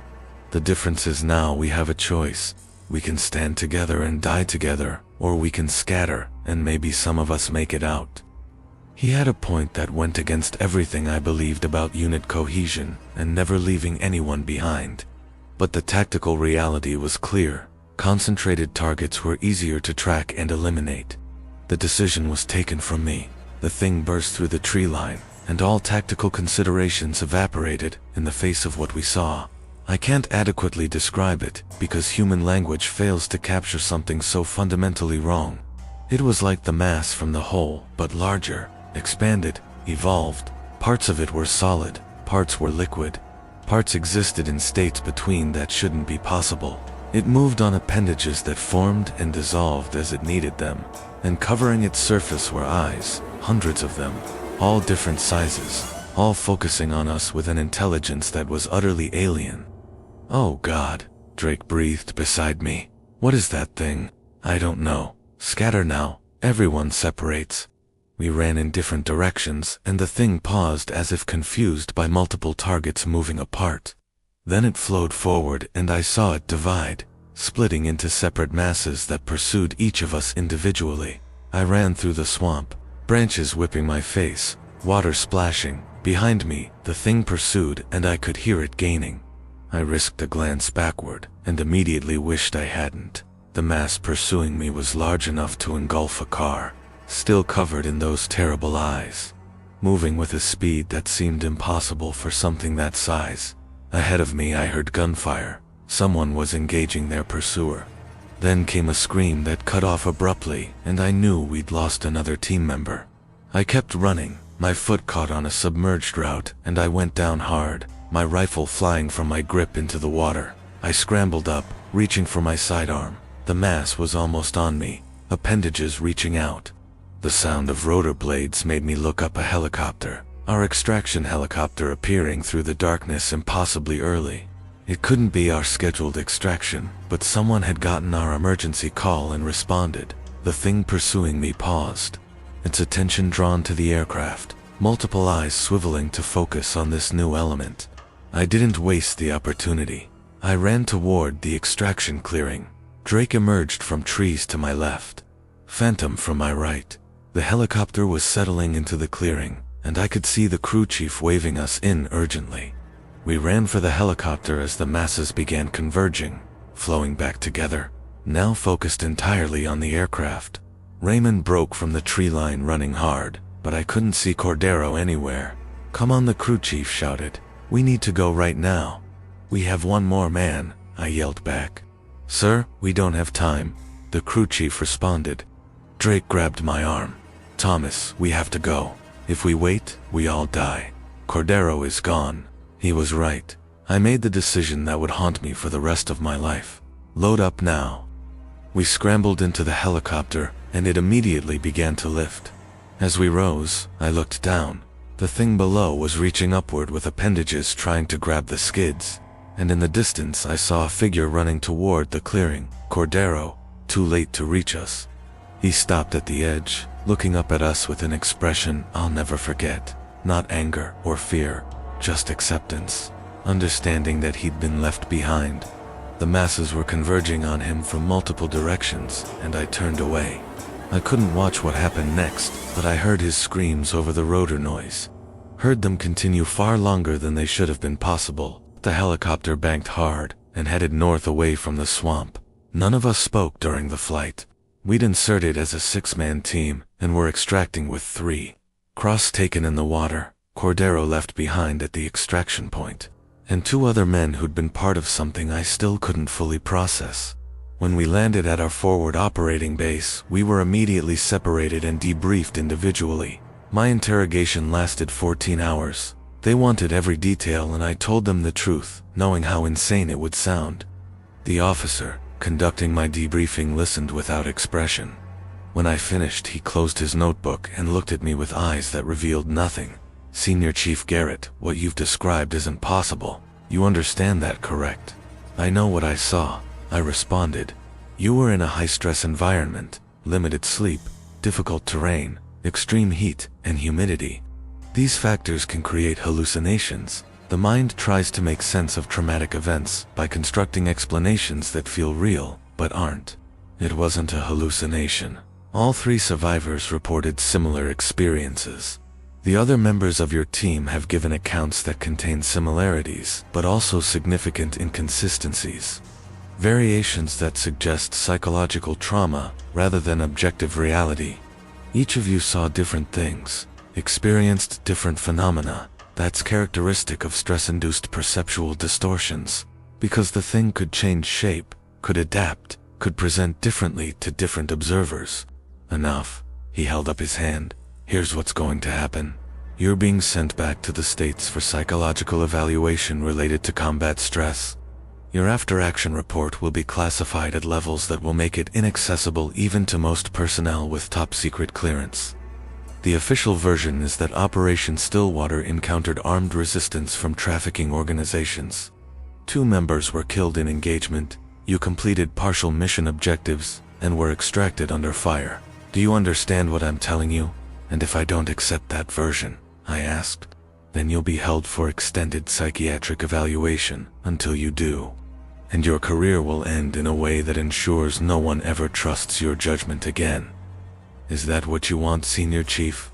The difference is now we have a choice. We can stand together and die together, or we can scatter, and maybe some of us make it out. He had a point that went against everything I believed about unit cohesion and never leaving anyone behind. But the tactical reality was clear. Concentrated targets were easier to track and eliminate. The decision was taken from me. The thing burst through the tree line, and all tactical considerations evaporated in the face of what we saw. I can't adequately describe it, because human language fails to capture something so fundamentally wrong. It was like the mass from the whole, but larger, expanded, evolved. Parts of it were solid, parts were liquid. Parts existed in states between that shouldn't be possible. It moved on appendages that formed and dissolved as it needed them, and covering its surface were eyes, hundreds of them, all different sizes. all focusing on us with an intelligence that was utterly alien. "Oh God," Drake breathed beside me. "What is that thing?" "I don't know. Scatter now. Everyone separates." We ran in different directions, and the thing paused as if confused by multiple targets moving apart. Then it flowed forward, and I saw it divide, splitting into separate masses that pursued each of us individually. I ran through the swamp, branches whipping my face, water splashing. Behind me, the thing pursued, and I could hear it gaining. I risked a glance backward, and immediately wished I hadn't. The mass pursuing me was large enough to engulf a car, still covered in those terrible eyes, moving with a speed that seemed impossible for something that size. Ahead of me I heard gunfire. Someone was engaging their pursuer. Then came a scream that cut off abruptly, and I knew we'd lost another team member. I kept running. My foot caught on a submerged route, and I went down hard, my rifle flying from my grip into the water. I scrambled up, reaching for my sidearm. The mass was almost on me, appendages reaching out. The sound of rotor blades made me look up a helicopter, our extraction helicopter appearing through the darkness impossibly early. It couldn't be our scheduled extraction, but someone had gotten our emergency call and responded. The thing pursuing me paused, its attention drawn to the aircraft, multiple eyes swiveling to focus on this new element. I didn't waste the opportunity. I ran toward the extraction clearing. Drake emerged from trees to my left, Phantom from my right. The helicopter was settling into the clearing, and I could see the crew chief waving us in urgently. We ran for the helicopter as the masses began converging, flowing back together, now focused entirely on the aircraft. Raymond broke from the tree line running hard, but I couldn't see Cordero anywhere. "Come on," the crew chief shouted. "We need to go right now." "We have one more man," I yelled back. "Sir, we don't have time," the crew chief responded. Drake grabbed my arm. "Thomas, we have to go. If we wait, we all die. Cordero is gone." He was right. I made the decision that would haunt me for the rest of my life. "Load up now." We scrambled into the helicopter, and it immediately began to lift. As we rose, I looked down. The thing below was reaching upward with appendages trying to grab the skids, and in the distance I saw a figure running toward the clearing. Cordero, too late to reach us. He stopped at the edge, looking up at us with an expression I'll never forget. Not anger or fear, just acceptance, understanding that he'd been left behind. The masses were converging on him from multiple directions, and I turned away. I couldn't watch what happened next, but I heard his screams over the rotor noise. Heard them continue far longer than they should have been possible. The helicopter banked hard and headed north away from the swamp. None of us spoke during the flight. We'd inserted as a 6-man team and were extracting with 3. Cross taken in the water, Cordero left behind at the extraction point, and 2 other men who'd been part of something I still couldn't fully process. When we landed at our forward operating base, we were immediately separated and debriefed individually. My interrogation lasted 14 hours. They wanted every detail, and I told them the truth, knowing how insane it would sound. The officer, conducting my debriefing, listened without expression. When I finished, he closed his notebook and looked at me with eyes that revealed nothing. "Senior Chief Garrett, what you've described isn't possible. You understand that, correct?" "I know what I saw," I responded. "You were in a high-stress environment, limited sleep, difficult terrain, extreme heat, and humidity. These factors can create hallucinations. The mind tries to make sense of traumatic events by constructing explanations that feel real, but aren't. It wasn't a hallucination. All 3 survivors reported similar experiences. The other members of your team have given accounts that contain similarities, but also significant inconsistencies. Variations that suggest psychological trauma rather than objective reality. Each of you saw different things, experienced different phenomena. That's characteristic of stress-induced perceptual distortions, because the thing could change shape, could adapt, could present differently to different observers. Enough. He held up his hand. Here's what's going to happen. You're being sent back to the States for psychological evaluation related to combat stress. Your after-action report will be classified at levels that will make it inaccessible even to most personnel with top-secret clearance. The official version is that Operation Stillwater encountered armed resistance from trafficking organizations. 2 members were killed in engagement, you completed partial mission objectives, and were extracted under fire. Do you understand what I'm telling you? And if I don't accept that version, I asked, then you'll be held for extended psychiatric evaluation until you do. And your career will end in a way that ensures no one ever trusts your judgment again. Is that what you want, Senior Chief?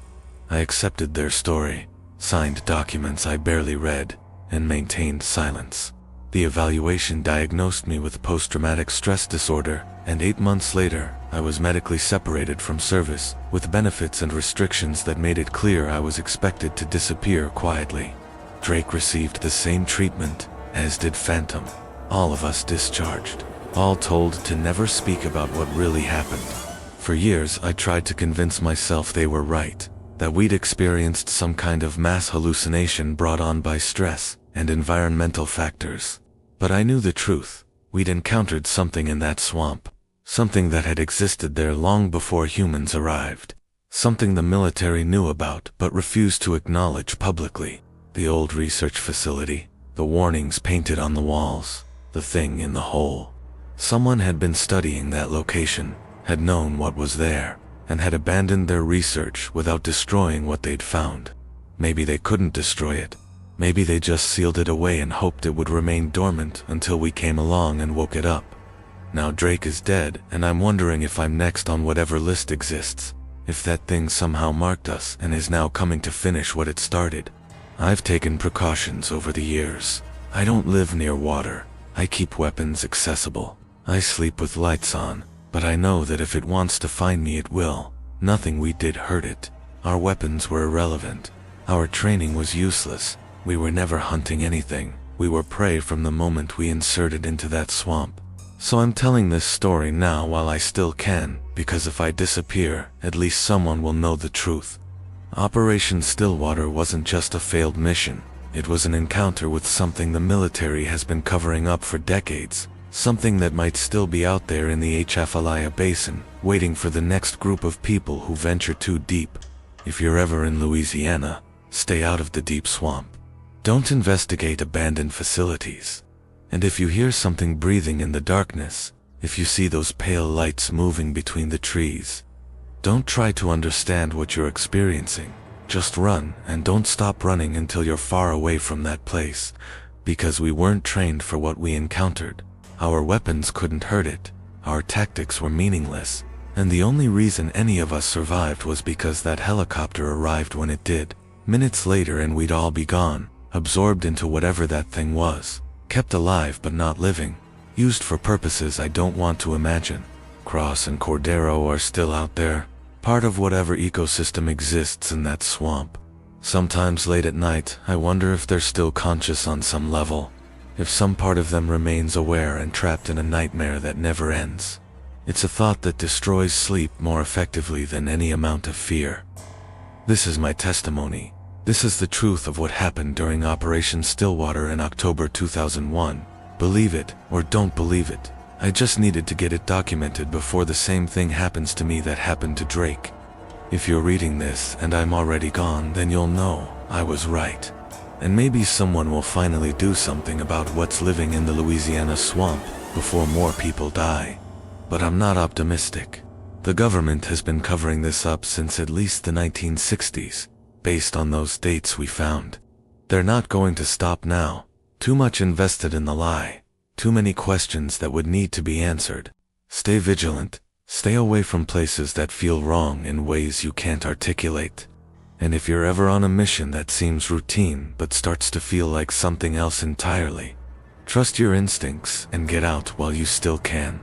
I accepted their story, signed documents I barely read, and maintained silence. The evaluation diagnosed me with post-traumatic stress disorder, and 8 months later, I was medically separated from service, with benefits and restrictions that made it clear I was expected to disappear quietly. Drake received the same treatment, as did Phantom. All of us discharged, all told to never speak about what really happened. For years, I tried to convince myself they were right, that we'd experienced some kind of mass hallucination brought on by stress and environmental factors. But I knew the truth. We'd encountered something in that swamp, something that had existed there long before humans arrived, something the military knew about but refused to acknowledge publicly. The old research facility, the warnings painted on the walls, the thing in the hole. Someone had been studying that location, had known what was there, and had abandoned their research without destroying what they'd found. Maybe they couldn't destroy it. Maybe they just sealed it away and hoped it would remain dormant until we came along and woke it up. Now Drake is dead, and I'm wondering if I'm next on whatever list exists, if that thing somehow marked us and is now coming to finish what it started. I've taken precautions over the years. I don't live near water. I keep weapons accessible. I sleep with lights on, but I know that if it wants to find me it will. Nothing we did hurt it. Our weapons were irrelevant. Our training was useless. We were never hunting anything. We were prey from the moment we inserted into that swamp. So I'm telling this story now while I still can, because if I disappear, at least someone will know the truth. Operation Stillwater wasn't just a failed mission. It was an encounter with something the military has been covering up for decades. Something that might still be out there in the Atchafalaya Basin, waiting for the next group of people who venture too deep. If you're ever in Louisiana, stay out of the deep swamp. Don't investigate abandoned facilities. And if you hear something breathing in the darkness, if you see those pale lights moving between the trees, don't try to understand what you're experiencing. Just run, and don't stop running until you're far away from that place, because we weren't trained for what we encountered. Our weapons couldn't hurt it. Our tactics were meaningless, and the only reason any of us survived was because that helicopter arrived when it did. Minutes later and we'd all be gone, absorbed into whatever that thing was, kept alive but not living, used for purposes I don't want to imagine. Cross and Cordero are still out there, part of whatever ecosystem exists in that swamp. Sometimes late at night, I wonder if they're still conscious on some level, if some part of them remains aware and trapped in a nightmare that never ends. It's a thought that destroys sleep more effectively than any amount of fear. This is my testimony. This is the truth of what happened during Operation Stillwater in October 2001. Believe it or don't believe it. I just needed to get it documented before the same thing happens to me that happened to Drake. If you're reading this and I'm already gone, then you'll know I was right. And maybe someone will finally do something about what's living in the Louisiana swamp before more people die. But I'm not optimistic. The government has been covering this up since at least the 1960s, based on those dates we found. They're not going to stop now. Too much invested in the lie. Too many questions that would need to be answered. Stay vigilant. Stay away from places that feel wrong in ways you can't articulate. And if you're ever on a mission that seems routine but starts to feel like something else entirely, trust your instincts and get out while you still can.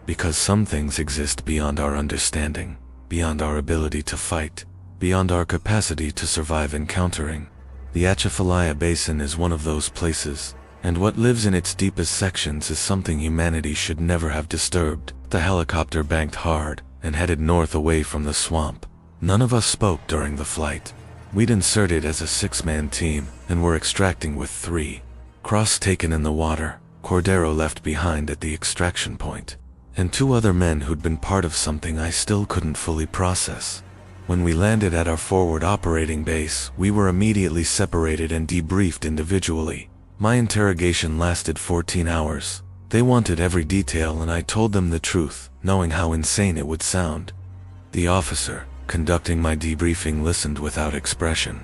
Because some things exist beyond our understanding, beyond our ability to fight, beyond our capacity to survive encountering. The Atchafalaya Basin is one of those places, and what lives in its deepest sections is something humanity should never have disturbed. The helicopter banked hard and headed north away from the swamp. None of us spoke during the flight. We'd inserted as a 6-man team and were extracting with 3. Cross taken in the water, Cordero left behind at the extraction point, and 2 other men who'd been part of something I still couldn't fully process. When we landed at our forward operating base, we were immediately separated and debriefed individually. My interrogation lasted 14 hours. They wanted every detail and I told them the truth, knowing how insane it would sound. The officer, conducting my debriefing, listened without expression.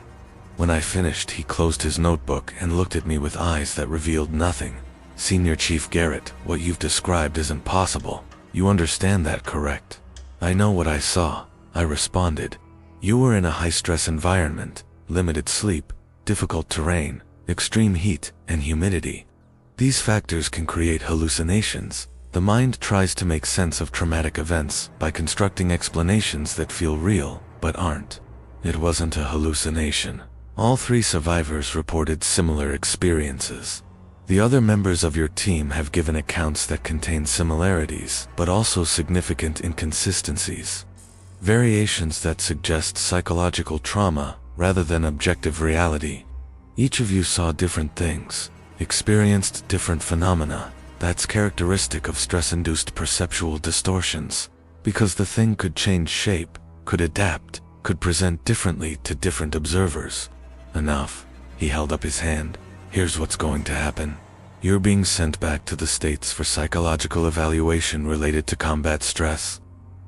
When I finished, he closed his notebook and looked at me with eyes that revealed nothing. "Senior Chief Garrett, what you've described isn't possible. You understand that, correct?" "I know what I saw," I responded. "You were in a high-stress environment, limited sleep, difficult terrain, extreme heat, and humidity. These factors can create hallucinations. The mind tries to make sense of traumatic events by constructing explanations that feel real, but aren't." It wasn't a hallucination. All 3 survivors reported similar experiences. The other members of your team have given accounts that contain similarities, but also significant inconsistencies. Variations that suggest psychological trauma rather than objective reality. Each of you saw different things, experienced different phenomena. That's characteristic of stress-induced perceptual distortions, because the thing could change shape, could adapt, could present differently to different observers. Enough. He held up his hand. "Here's what's going to happen. You're being sent back to the States for psychological evaluation related to combat stress.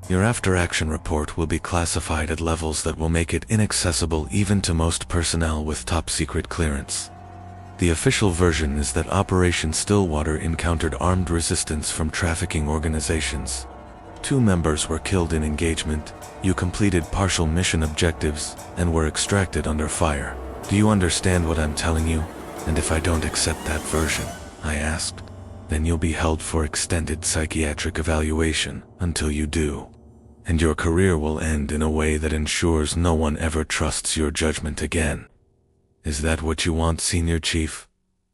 Your after-action report will be classified at levels that will make it inaccessible even to most personnel with top-secret clearance. The official version is that Operation Stillwater encountered armed resistance from trafficking organizations. 2 members were killed in engagement, you completed partial mission objectives, and were extracted under fire. Do you understand what I'm telling you? And if I don't accept that version," I asked, "then you'll be held for extended psychiatric evaluation until you do. And your career will end in a way that ensures no one ever trusts your judgment again. Is that what you want, Senior Chief?"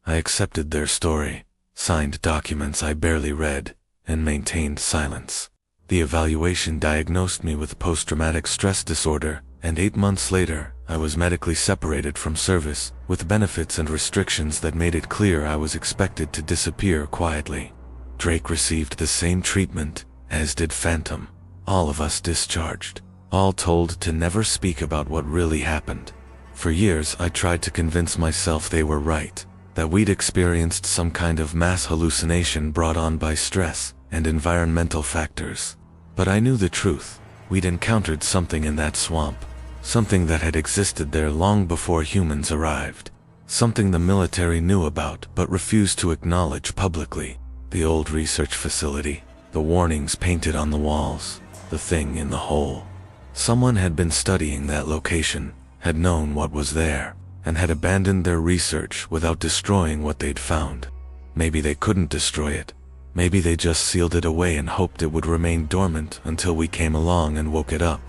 I accepted their story, signed documents I barely read, and maintained silence. The evaluation diagnosed me with post-traumatic stress disorder, and 8 months later, I was medically separated from service, with benefits and restrictions that made it clear I was expected to disappear quietly. Drake received the same treatment, as did Phantom. All of us discharged, all told to never speak about what really happened. For years I tried to convince myself they were right, that we'd experienced some kind of mass hallucination brought on by stress and environmental factors. But I knew the truth. We'd encountered something in that swamp, something that had existed there long before humans arrived, something the military knew about but refused to acknowledge publicly. The old research facility, the warnings painted on the walls, the thing in the hole. Someone had been studying that location, had known what was there, and had abandoned their research without destroying what they'd found. Maybe they couldn't destroy it. Maybe they just sealed it away and hoped it would remain dormant until we came along and woke it up.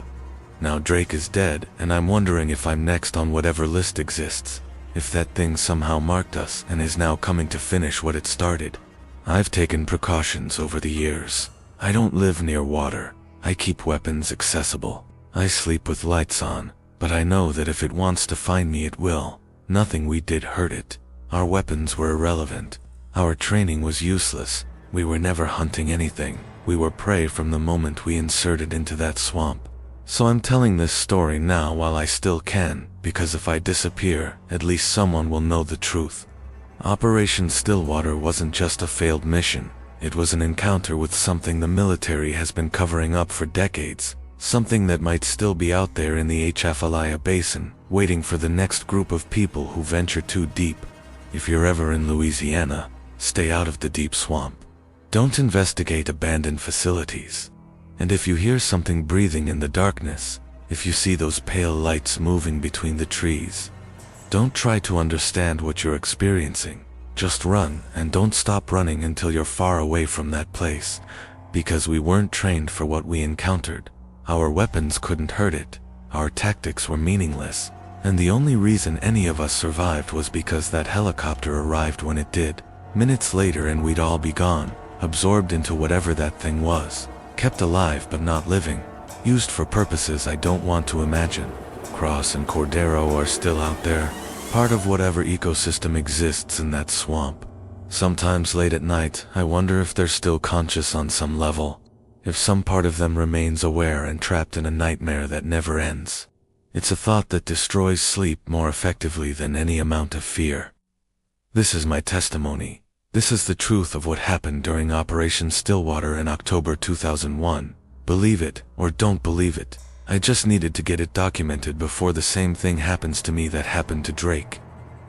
Now Drake is dead, and I'm wondering if I'm next on whatever list exists, if that thing somehow marked us and is now coming to finish what it started. I've taken precautions over the years. I don't live near water. I keep weapons accessible. I sleep with lights on, but I know that if it wants to find me it will. Nothing we did hurt it. Our weapons were irrelevant. Our training was useless. We were never hunting anything. We were prey from the moment we inserted into that swamp. So I'm telling this story now while I still can, because if I disappear, at least someone will know the truth. Operation Stillwater wasn't just a failed mission. It was an encounter with something the military has been covering up for decades, something that might still be out there in the Atchafalaya Basin, waiting for the next group of people who venture too deep. If you're ever in Louisiana, stay out of the deep swamp. Don't investigate abandoned facilities. And if you hear something breathing in the darkness, if you see those pale lights moving between the trees, don't try to understand what you're experiencing. Just run, and don't stop running until you're far away from that place, because we weren't trained for what we encountered. Our weapons couldn't hurt it, our tactics were meaningless, and the only reason any of us survived was because that helicopter arrived when it did. Minutes later and we'd all be gone, absorbed into whatever that thing was, kept alive but not living, used for purposes I don't want to imagine. Cross and Cordero are still out there, part of whatever ecosystem exists in that swamp. Sometimes late at night, I wonder if they're still conscious on some level. if some part of them remains aware and trapped in a nightmare that never ends. It's a thought that destroys sleep more effectively than any amount of fear. This is my testimony. This is the truth of what happened during Operation Stillwater in October 2001. Believe it or don't believe it, I just needed to get it documented before the same thing happens to me that happened to Drake.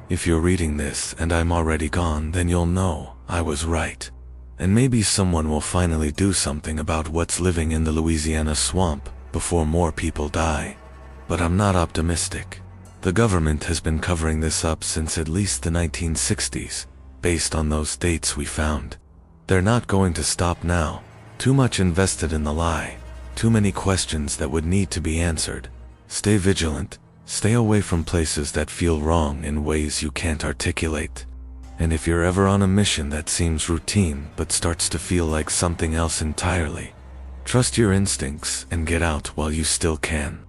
If you're reading this and I'm already gone, then you'll know I was right. And maybe someone will finally do something about what's living in the Louisiana swamp before more people die. But I'm not optimistic. The government has been covering this up since at least the 1960s, based on those dates we found. They're not going to stop now. Too much invested in the lie. Too many questions that would need to be answered. Stay vigilant. Stay away from places that feel wrong in ways you can't articulate. And if you're ever on a mission that seems routine but starts to feel like something else entirely, trust your instincts and get out while you still can.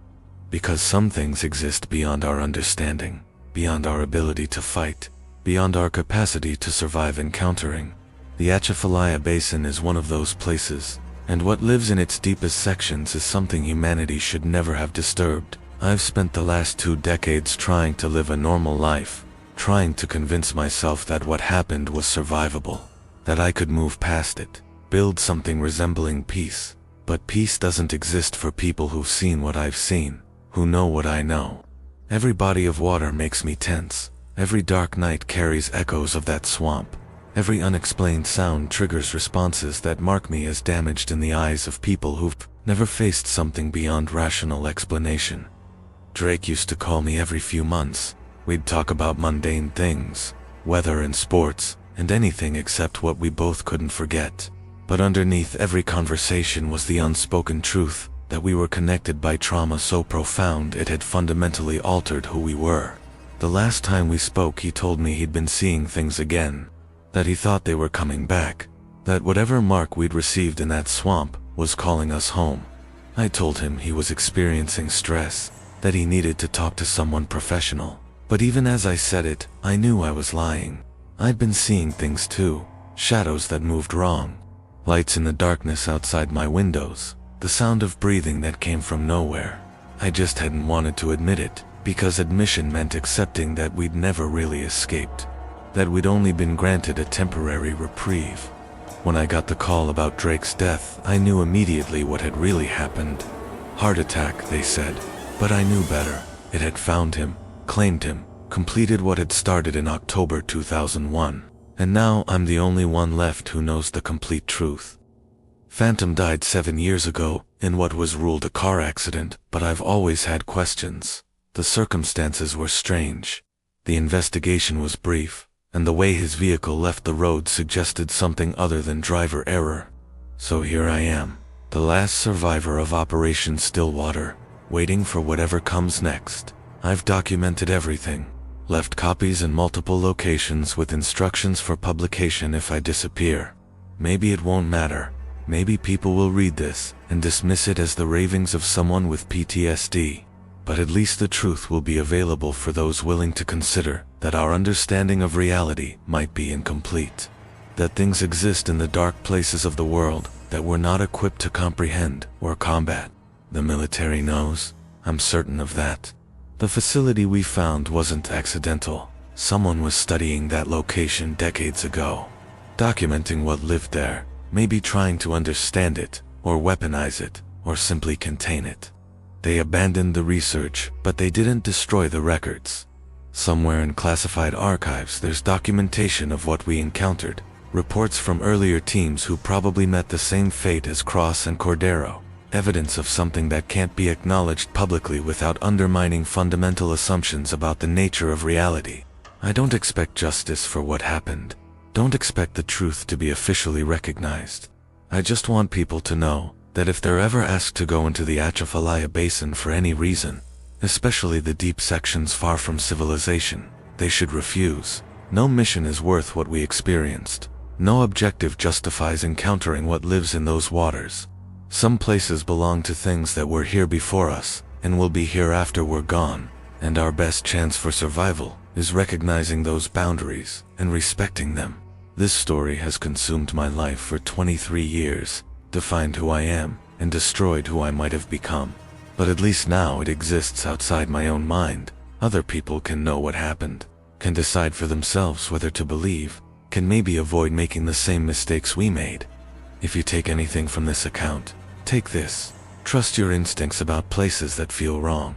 Because some things exist beyond our understanding, beyond our ability to fight, beyond our capacity to survive encountering. The Atchafalaya Basin is one of those places, and what lives in its deepest sections is something humanity should never have disturbed. I've spent the last 2 decades trying to live a normal life, trying to convince myself that what happened was survivable, that I could move past it, build something resembling peace. But peace doesn't exist for people who've seen what I've seen, who know what I know. Every body of water makes me tense. Every dark night carries echoes of that swamp. Every unexplained sound triggers responses that mark me as damaged in the eyes of people who've never faced something beyond rational explanation. Drake used to call me every few months. We'd talk about mundane things, weather and sports, and anything except what we both couldn't forget. But underneath every conversation was the unspoken truth that we were connected by trauma so profound it had fundamentally altered who we were. The last time we spoke, he told me he'd been seeing things again, that he thought they were coming back, that whatever mark we'd received in that swamp was calling us home. I told him he was experiencing stress, that he needed to talk to someone professional. But even as I said it, I knew I was lying. I'd been seeing things too, shadows that moved wrong, lights in the darkness outside my windows, the sound of breathing that came from nowhere. I just hadn't wanted to admit it, because admission meant accepting that we'd never really escaped, that we'd only been granted a temporary reprieve. When I got the call about Drake's death, I knew immediately what had really happened. Heart attack, they said, but I knew better. It had found him, claimed him, completed what had started in October 2001. And now I'm the only one left who knows the complete truth. Phantom died 7 years ago, in what was ruled a car accident, but I've always had questions. The circumstances were strange. The investigation was brief, and the way his vehicle left the road suggested something other than driver error. So here I am, the last survivor of Operation Stillwater, waiting for whatever comes next. I've documented everything, left copies in multiple locations with instructions for publication if I disappear. Maybe it won't matter. Maybe people will read this and dismiss it as the ravings of someone with PTSD. But at least the truth will be available for those willing to consider that our understanding of reality might be incomplete. That things exist in the dark places of the world that we're not equipped to comprehend or combat. The military knows. I'm certain of that. The facility we found wasn't accidental. Someone was studying that location decades ago, documenting what lived there, maybe trying to understand it, or weaponize it, or simply contain it. They abandoned the research, but they didn't destroy the records. Somewhere in classified archives there's documentation of what we encountered, reports from earlier teams who probably met the same fate as Cross and Cordero, evidence of something that can't be acknowledged publicly without undermining fundamental assumptions about the nature of reality. I don't expect justice for what happened. Don't expect the truth to be officially recognized. I just want people to know that if they're ever asked to go into the Atchafalaya Basin for any reason, especially the deep sections far from civilization, they should refuse. No mission is worth what we experienced. No objective justifies encountering what lives in those waters. Some places belong to things that were here before us, and will be here after we're gone, and our best chance for survival is recognizing those boundaries and respecting them. This story has consumed my life for 23 years, defined who I am, and destroyed who I might have become. But at least now it exists outside my own mind. Other people can know what happened, can decide for themselves whether to believe, can maybe avoid making the same mistakes we made. If you take anything from this account, take this. Trust your instincts about places that feel wrong.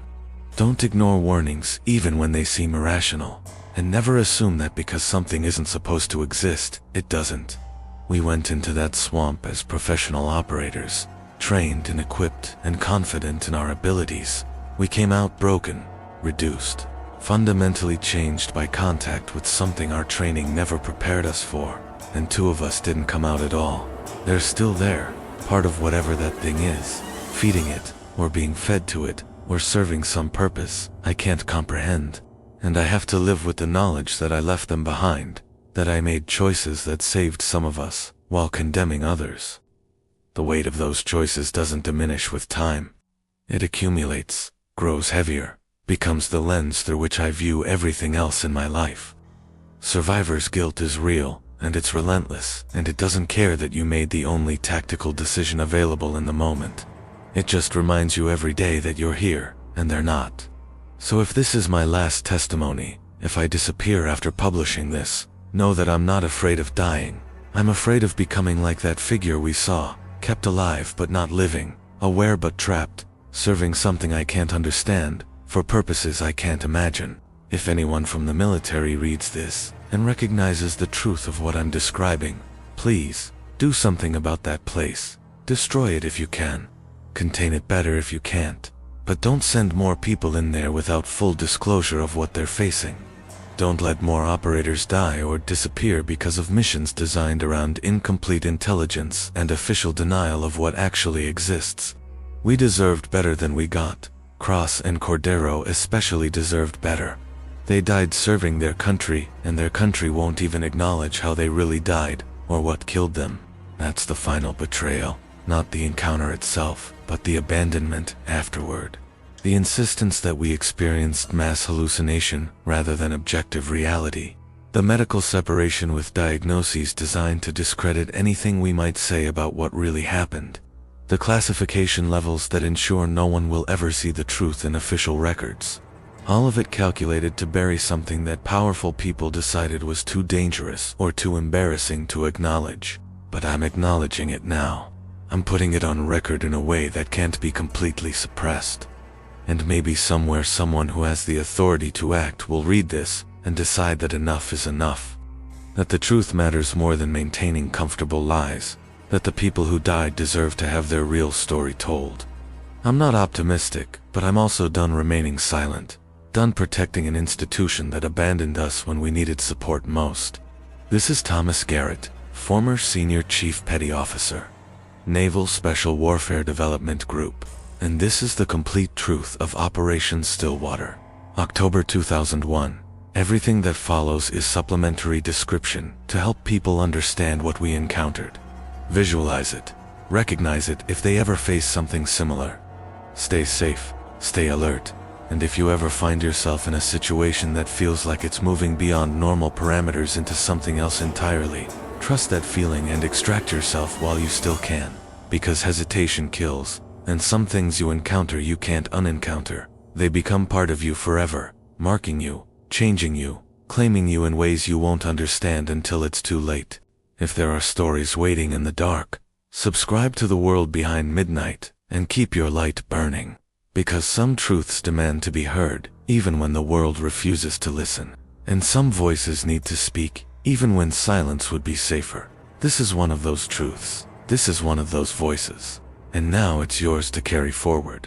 Don't ignore warnings even when they seem irrational, and never assume that because something isn't supposed to exist, it doesn't. We went into that swamp as professional operators, trained and equipped and confident in our abilities. We came out broken, reduced, fundamentally changed by contact with something our training never prepared us for, and 2 of us didn't come out at all. They're still there, part of whatever that thing is, feeding it, or being fed to it, or serving some purpose I can't comprehend. And I have to live with the knowledge that I left them behind, that I made choices that saved some of us, while condemning others. The weight of those choices doesn't diminish with time. It accumulates, grows heavier, becomes the lens through which I view everything else in my life. Survivor's guilt is real, and it's relentless, and it doesn't care that you made the only tactical decision available in the moment. It just reminds you every day that you're here, and they're not. So if this is my last testimony, if I disappear after publishing this, know that I'm not afraid of dying. I'm afraid of becoming like that figure we saw, kept alive but not living, aware but trapped, serving something I can't understand, for purposes I can't imagine. If anyone from the military reads this, and recognizes the truth of what I'm describing, please, do something about that place. Destroy it if you can. Contain it better if you can't. But don't send more people in there without full disclosure of what they're facing. Don't let more operators die or disappear because of missions designed around incomplete intelligence and official denial of what actually exists. We deserved better than we got. Cross and Cordero especially deserved better. They died serving their country, and their country won't even acknowledge how they really died, or what killed them. That's the final betrayal. Not the encounter itself, but the abandonment afterward. The insistence that we experienced mass hallucination rather than objective reality. The medical separation with diagnoses designed to discredit anything we might say about what really happened. The classification levels that ensure no one will ever see the truth in official records. All of it calculated to bury something that powerful people decided was too dangerous or too embarrassing to acknowledge. But I'm acknowledging it now. I'm putting it on record in a way that can't be completely suppressed. And maybe somewhere someone who has the authority to act will read this and decide that enough is enough. That the truth matters more than maintaining comfortable lies. That the people who died deserve to have their real story told. I'm not optimistic, but I'm also done remaining silent. Done protecting an institution that abandoned us when we needed support most. This is Thomas Garrett, former Senior Chief Petty Officer, Naval Special Warfare Development Group, and this is the complete truth of Operation Stillwater. October 2001. Everything that follows is supplementary description to help people understand what we encountered. Visualize it. Recognize it if they ever face something similar. Stay safe, stay alert, and if you ever find yourself in a situation that feels like it's moving beyond normal parameters into something else entirely, trust that feeling and extract yourself while you still can, because hesitation kills, and some things you encounter you can't unencounter. They become part of you forever, marking you, changing you, claiming you in ways you won't understand until it's too late. If there are stories waiting in the dark, subscribe to The World Behind Midnight, and keep your light burning, because some truths demand to be heard, even when the world refuses to listen, and some voices need to speak, even when silence would be safer. This is one of those truths. This is one of those voices. And now it's yours to carry forward.